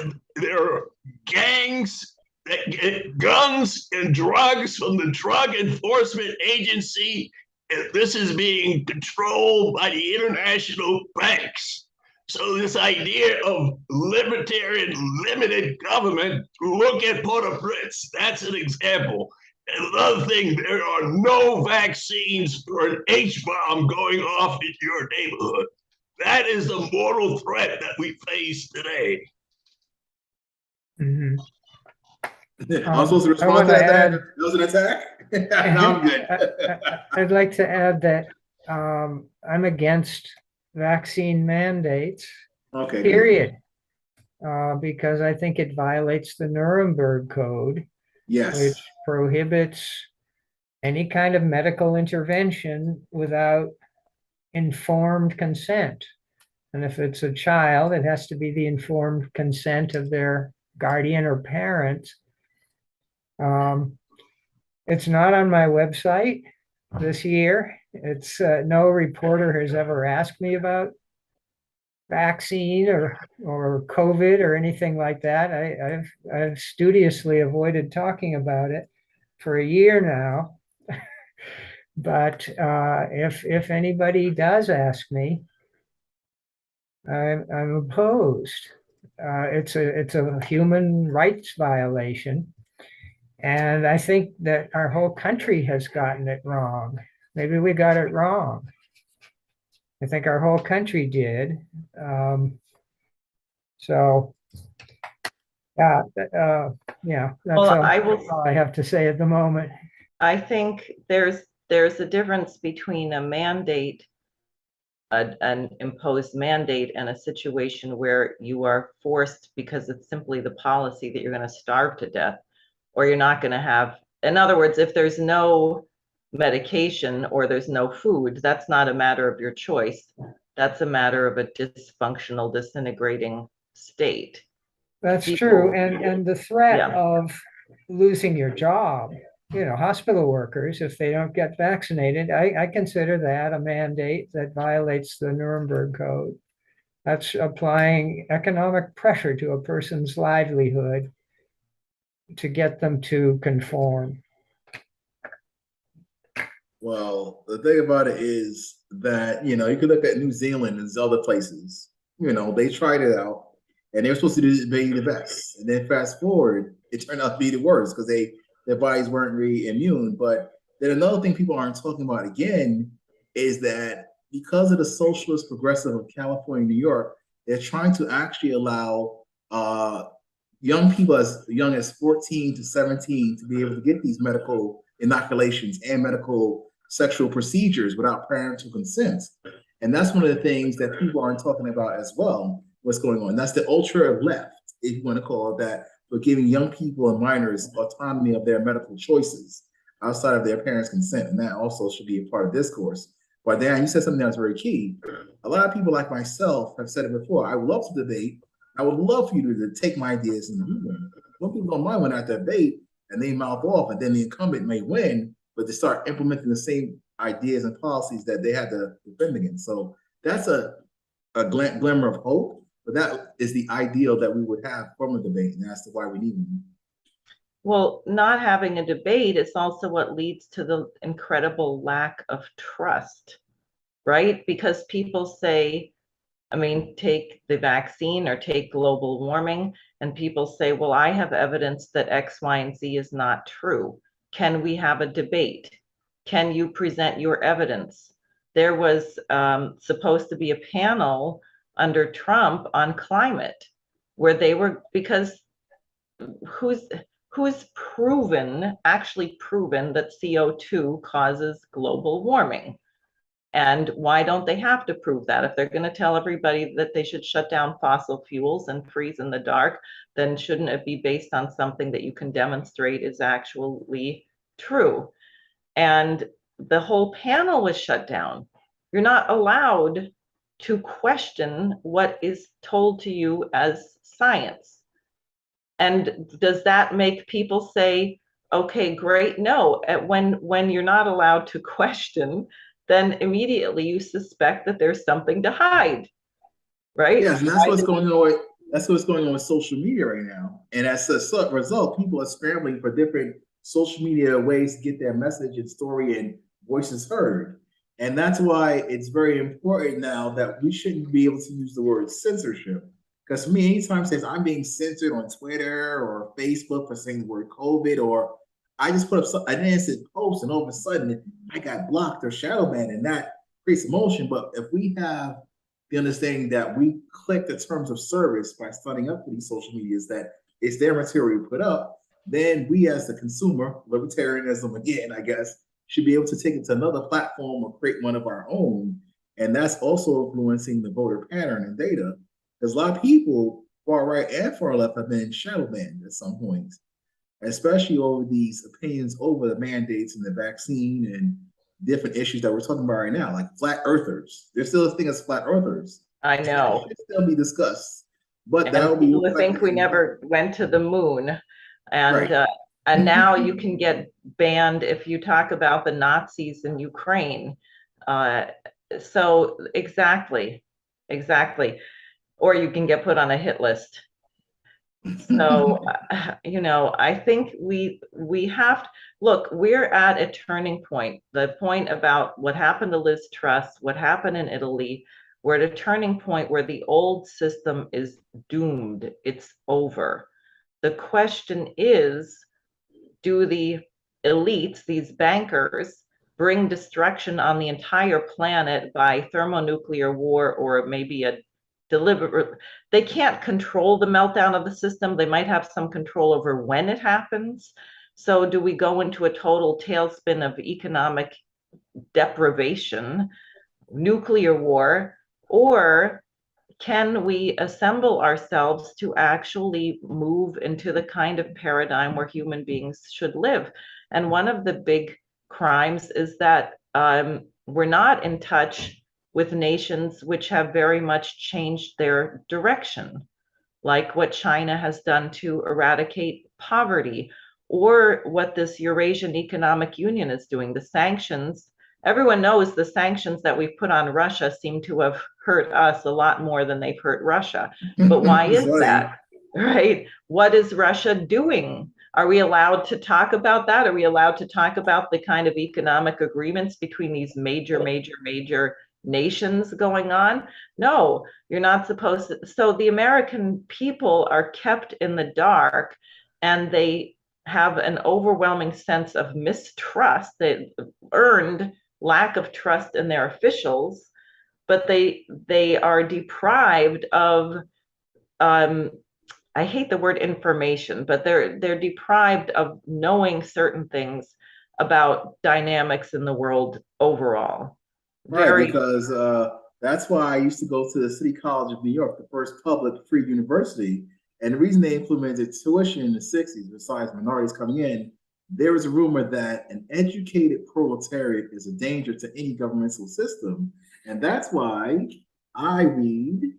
and there are gangs that get guns and drugs from the Drug Enforcement Agency, and this is being controlled by the international banks. So this idea of libertarian limited government, look at Port-au-Prince, that's an example. And another thing, there are no vaccines for an H-bomb going off in your neighborhood. That is the mortal threat that we face today. Mhm. I'm supposed to respond to wanna that? add- That was an attack? No, I'm good. I'd like to add that I'm against vaccine mandates, Okay, good. period. Because I think it violates the Nuremberg Code, Yes. which prohibits any kind of medical intervention without informed consent. And if it's a child, it has to be the informed consent of their guardian or parent. It's not on my website this year. It's no reporter has ever asked me about vaccine or COVID or anything like that. I've studiously avoided talking about it for a year now. But if anybody does ask me, I'm opposed. It's a human rights violation, and I think that our whole country has gotten it wrong. Maybe we got it wrong. I think our whole country did. So, yeah, that's Well, all I have to say at the moment. I think there's a difference between a mandate, an imposed mandate, and a situation where you are forced because it's simply the policy that you're going to starve to death, or you're not going to have. In other words, if there's no medication or there's no food, that's not a matter of your choice. That's a matter of a dysfunctional, disintegrating state. That's People- true. And the threat Yeah. of losing your job, hospital workers, if they don't get vaccinated, I consider that a mandate that violates the Nuremberg Code. That's applying economic pressure to a person's livelihood to get them to conform. Well, the thing about it is that, you can look at New Zealand and other places. They tried it out and they were supposed to be the best. And then fast forward, it turned out to be the worst because their bodies weren't really immune. But then another thing people aren't talking about again is that because of the socialist progressive of California, New York, they're trying to actually allow young people as young as 14 to 17 to be able to get these medical inoculations and medical sexual procedures without parental consent. And that's one of the things that people aren't talking about as well, what's going on. That's the ultra left, if you want to call it that, for giving young people and minors autonomy of their medical choices outside of their parents' consent. And that also should be a part of discourse. But Dan, you said something that's very key. A lot of people like myself have said it before. I would love to debate. I would love for you to take my ideas and do them. Some people don't mind when I debate and they mouth off, and then the incumbent may win, but they start implementing the same ideas and policies that they had to defend against. So that's a glimmer of hope, but that is the ideal that we would have from a debate, and that's why we need one. Well, not having a debate is also what leads to the incredible lack of trust, right? Because people say, take the vaccine or take global warming, and people say, well, I have evidence that X, Y, and Z is not true. Can we have a debate? Can you present your evidence? There was supposed to be a panel under Trump on climate where they were, because who's actually proven that CO2 causes global warming? And why don't they have to prove that? If they're going to tell everybody that they should shut down fossil fuels and freeze in the dark, then shouldn't it be based on something that you can demonstrate is actually true? And the whole panel was shut down. You're not allowed to question what is told to you as science. And does that make people say, okay, great? No. When you're not allowed to question, then immediately you suspect that there's something to hide, right? Yes, and that's what's going on That's what's going on with social media right now. And as a result, people are scrambling for different social media ways to get their message and story and voices heard. And that's why it's very important now that we shouldn't be able to use the word censorship. Because for me, anytime it says I'm being censored on Twitter or Facebook for saying the word COVID, or I just put up an innocent post and all of a sudden I got blocked or shadow banned, and that creates emotion. But if we have the understanding that we click the terms of service by signing up for these social medias, that it's their material put up, then we as the consumer, libertarianism again, I guess, should be able to take it to another platform or create one of our own. And that's also influencing the voter pattern and data. Because a lot of people, far right and far left, have been shadow banned at some point, especially over these opinions over the mandates and the vaccine and different issues that we're talking about right now, like flat earthers. There's still a thing as flat earthers. I know. It should still be discussed, but And that will be people who think we reflected. never went to the moon. And Right. and now you can get banned if you talk about the Nazis in Ukraine. So exactly. Or you can get put on a hit list. So, I think we have to look, we're at a turning point. The point about what happened to Liz Truss, what happened in Italy, we're at a turning point where the old system is doomed. It's over. The question is, do the elites, these bankers, bring destruction on the entire planet by thermonuclear war or maybe a deliberate? They can't control the meltdown of the system. They might have some control over when it happens. So do we go into a total tailspin of economic deprivation, nuclear war, or can we assemble ourselves to actually move into the kind of paradigm where human beings should live? And one of the big crimes is that we're not in touch with nations which have very much changed their direction, like what China has done to eradicate poverty, or what this Eurasian Economic Union is doing. The sanctions, everyone knows the sanctions that we've put on Russia seem to have hurt us a lot more than they've hurt Russia. But why is that? Right? What is Russia doing? Are we allowed to talk about that? Are we allowed to talk about the kind of economic agreements between these major nations going on? No, you're not supposed to. So the American people are kept in the dark, and they have an overwhelming sense of mistrust. They earned lack of trust in their officials, but they are deprived of I hate the word information, but they're deprived of knowing certain things about dynamics in the world overall. Right, because that's why I used to go to the City College of New York, the first public free university. And the reason they implemented tuition in the 60s, besides minorities coming in, there was a rumor that an educated proletariat is a danger to any governmental system. And that's why I read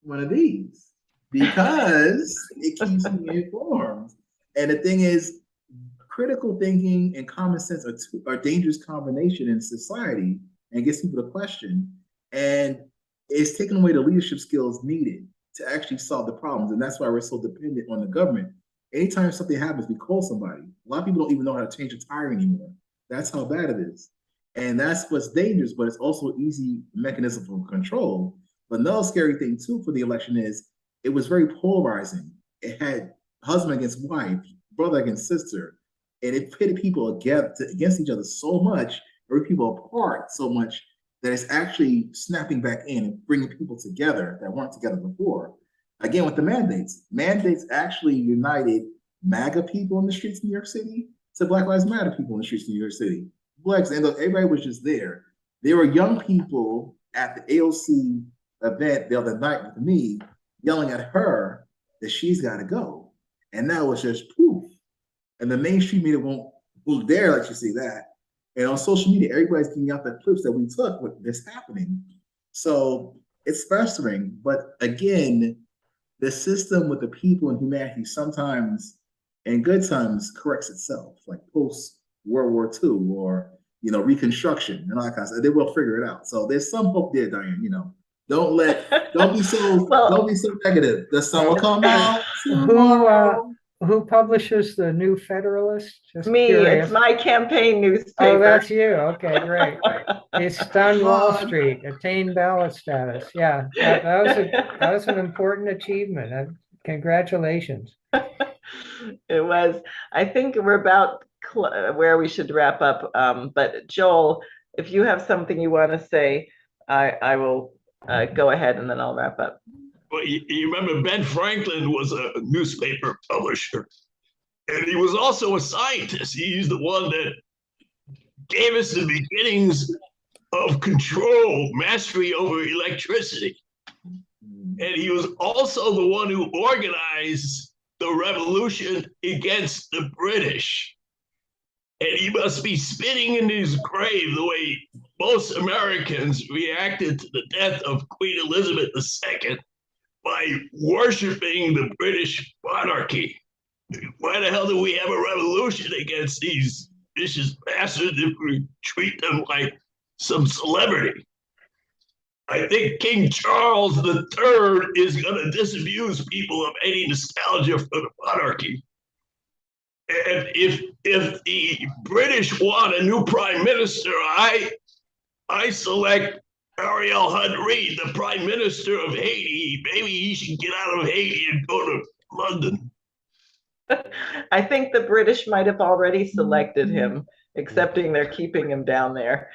one of these, because it keeps me informed. And the thing is, critical thinking and common sense are a dangerous combination in society, and gets people to question. And it's taking away the leadership skills needed to actually solve the problems. And that's why we're so dependent on the government. Anytime something happens, we call somebody. A lot of people don't even know how to change a tire anymore. That's how bad it is. And that's what's dangerous, but it's also an easy mechanism for control. But another scary thing too for the election is it was very polarizing. It had husband against wife, brother against sister, and it pitted people against each other so much, or people apart so much, that it's actually snapping back in and bringing people together that weren't together before. Again, with the mandates actually united MAGA people in the streets of New York City to Black Lives Matter people in the streets of New York City. Blacks, and everybody was just there. There were young people at the AOC event the other night with me yelling at her that she's got to go. And that was just poof. And the mainstream media won't dare let you see that. And on social media, everybody's giving out the clips that we took with this happening. So it's festering. But again, the system with the people and humanity sometimes, in good times, corrects itself, like post World War II or Reconstruction and all that kind of stuff. They will figure it out. So there's some hope there, Diane. Don't be so Well, negative. The sun will come out Who tomorrow. who publishes the New Federalist? Just me, it's curious. my campaign Oh, newspaper. that's you. Okay, great. It stunned Wall Come on. Street, attained ballot status. Yeah, that was an important achievement. Congratulations. It was. I think we're about where we should wrap up. But Joel, if you have something you want to say, I will go ahead and then I'll wrap up. Well, you remember Ben Franklin was a newspaper publisher, and he was also a scientist. He's the one that gave us the beginnings of control, mastery over electricity. And he was also the one who organized the revolution against the British. And he must be spitting in his grave the way most Americans reacted to the death of Queen Elizabeth II by worshiping the British monarchy. Why the hell do we have a revolution against these vicious bastards if we treat them like some celebrity? I think King Charles III is going to disabuse people of any nostalgia for the monarchy. And if the British want a new prime minister, I select Ariel Henry, the prime minister of Haiti. Maybe he should get out of Haiti and go to London. I think the British might have already selected him, accepting they're keeping him down there.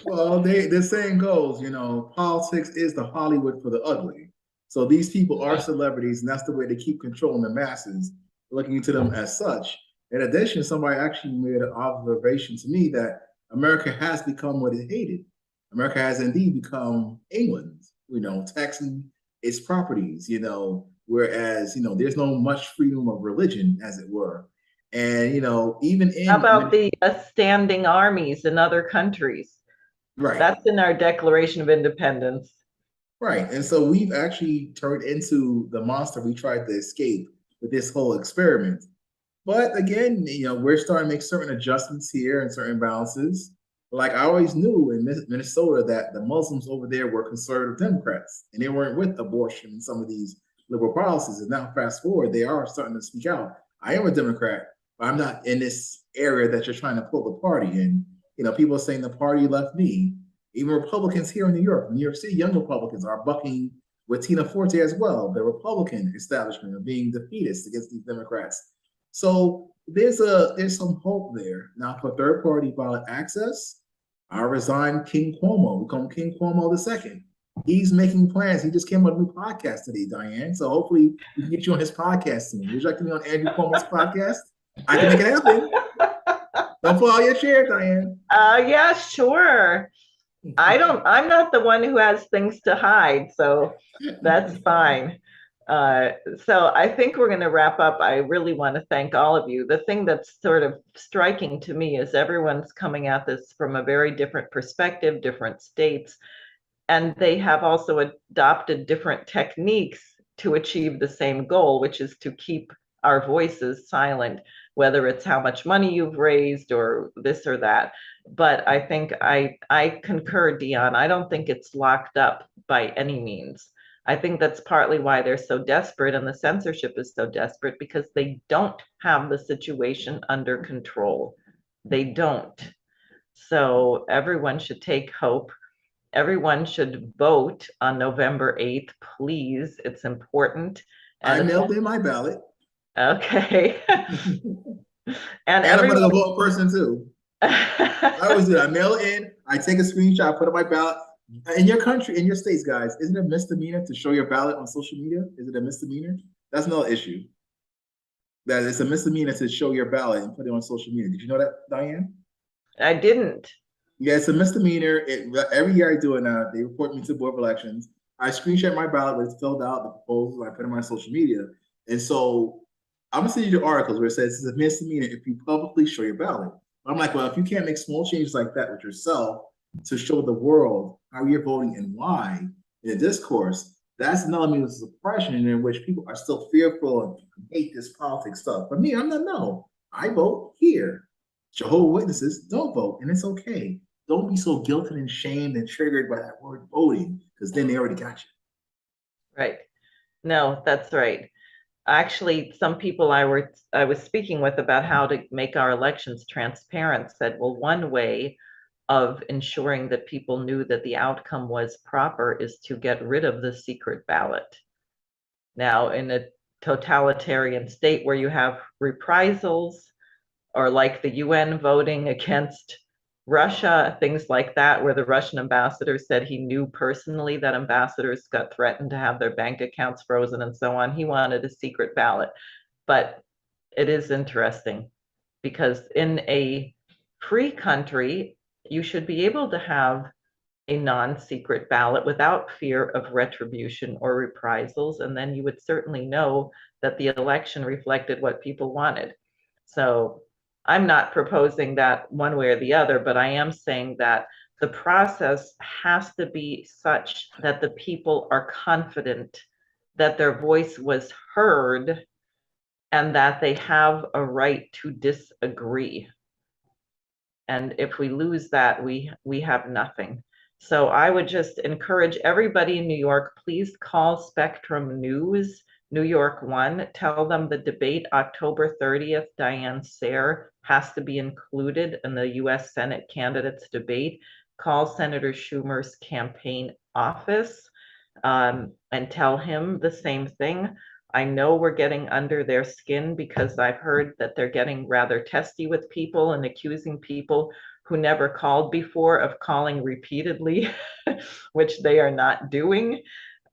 Well, the saying goes, politics is the Hollywood for the ugly. So these people are celebrities, and that's the way they keep controlling the masses, looking to them as such. In addition, somebody actually made an observation to me that America has become what it hated. America has indeed become England, taxing its properties, whereas, there's no much freedom of religion, as it were. And, even in— How about the standing armies in other countries? Right. That's in our Declaration of Independence. Right. And so we've actually turned into the monster we tried to escape with this whole experiment. But again, we're starting to make certain adjustments here and certain balances. Like I always knew in Minnesota that the Muslims over there were conservative Democrats and they weren't with abortion and some of these liberal policies. And now fast forward, they are starting to speak out. I am a Democrat, but I'm not in this area that you're trying to pull the party in. People are saying the party left me. Even Republicans here in New York City, young Republicans are bucking with Tina Forte as well. The Republican establishment are being defeatist against these Democrats. So there's some hope there. Now for third party ballot access, I resign King Cuomo, become King Cuomo II. He's making plans. He just came on a new podcast today, Diane. So hopefully we can get you on his podcast soon. Would you like to be on Andrew Cuomo's podcast? I can make it happen. Don't fall out your chair, Diane. Yeah, sure. I'm not the one who has things to hide, so that's fine. So I think we're going to wrap up. I really want to thank all of you. The thing that's sort of striking to me is everyone's coming at this from a very different perspective, different states, and they have also adopted different techniques to achieve the same goal, which is to keep our voices silent, whether it's how much money you've raised or this or that. But I think I concur, Dion. I don't think it's locked up by any means. I think that's partly why they're so desperate and the censorship is so desperate, because they don't have the situation under control. They don't. So everyone should take hope. Everyone should vote on November 8th, please. It's important. And I mailed in my ballot. Okay. And I'm going to go vote in person too. I always do that. I mail it in, I take a screenshot, put it on my ballot. In your country, in your states, guys, isn't it a misdemeanor to show your ballot on social media? Is it a misdemeanor? That's another issue. That it's a misdemeanor to show your ballot and put it on social media. Did you know that, Diane? I didn't. Yeah, it's a misdemeanor. Every year I do it now. They report me to the Board of Elections. I screenshot my ballot when it's filled out, the proposals, I put it on my social media. And so I'm going to send you the articles where it says it's a misdemeanor if you publicly show your ballot. I'm like, well, if you can't make small changes like that with yourself to show the world how you're voting and why in a discourse, that's another means of suppression in which people are still fearful and hate this politics stuff. For me, I'm not, no. I vote here. Jehovah's Witnesses don't vote, and it's okay. don't be so guilted and shamed and triggered by that word voting, because then they already got you. Right. No, that's right. Actually, some people I was speaking with about how to make our elections transparent said, well, one way of ensuring that people knew that the outcome was proper is to get rid of the secret ballot. Now, in a totalitarian state where you have reprisals, or like the UN voting against Russia, things like that, where the Russian ambassador said he knew personally that ambassadors got threatened to have their bank accounts frozen and so on. He wanted a secret ballot. But it is interesting because in a free country, you should be able to have a non-secret ballot without fear of retribution or reprisals. And then you would certainly know that the election reflected what people wanted. So I'm not proposing that one way or the other, but I am saying that the process has to be such that the people are confident that their voice was heard and that they have a right to disagree. And if we lose that, we have nothing. So I would just encourage everybody in New York, please call Spectrum News, New York 1, tell them the debate October 30th, Diane Sayre has to be included in the US Senate candidates debate. Call Senator Schumer's campaign office and tell him the same thing. I know we're getting under their skin because I've heard that they're getting rather testy with people and accusing people who never called before of calling repeatedly, which they are not doing.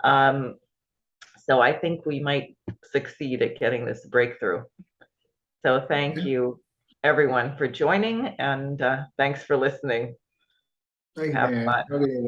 So I think we might succeed at getting this breakthrough. So thank you, everyone, for joining, and thanks for listening. Thank you, Have man. fun. Okay.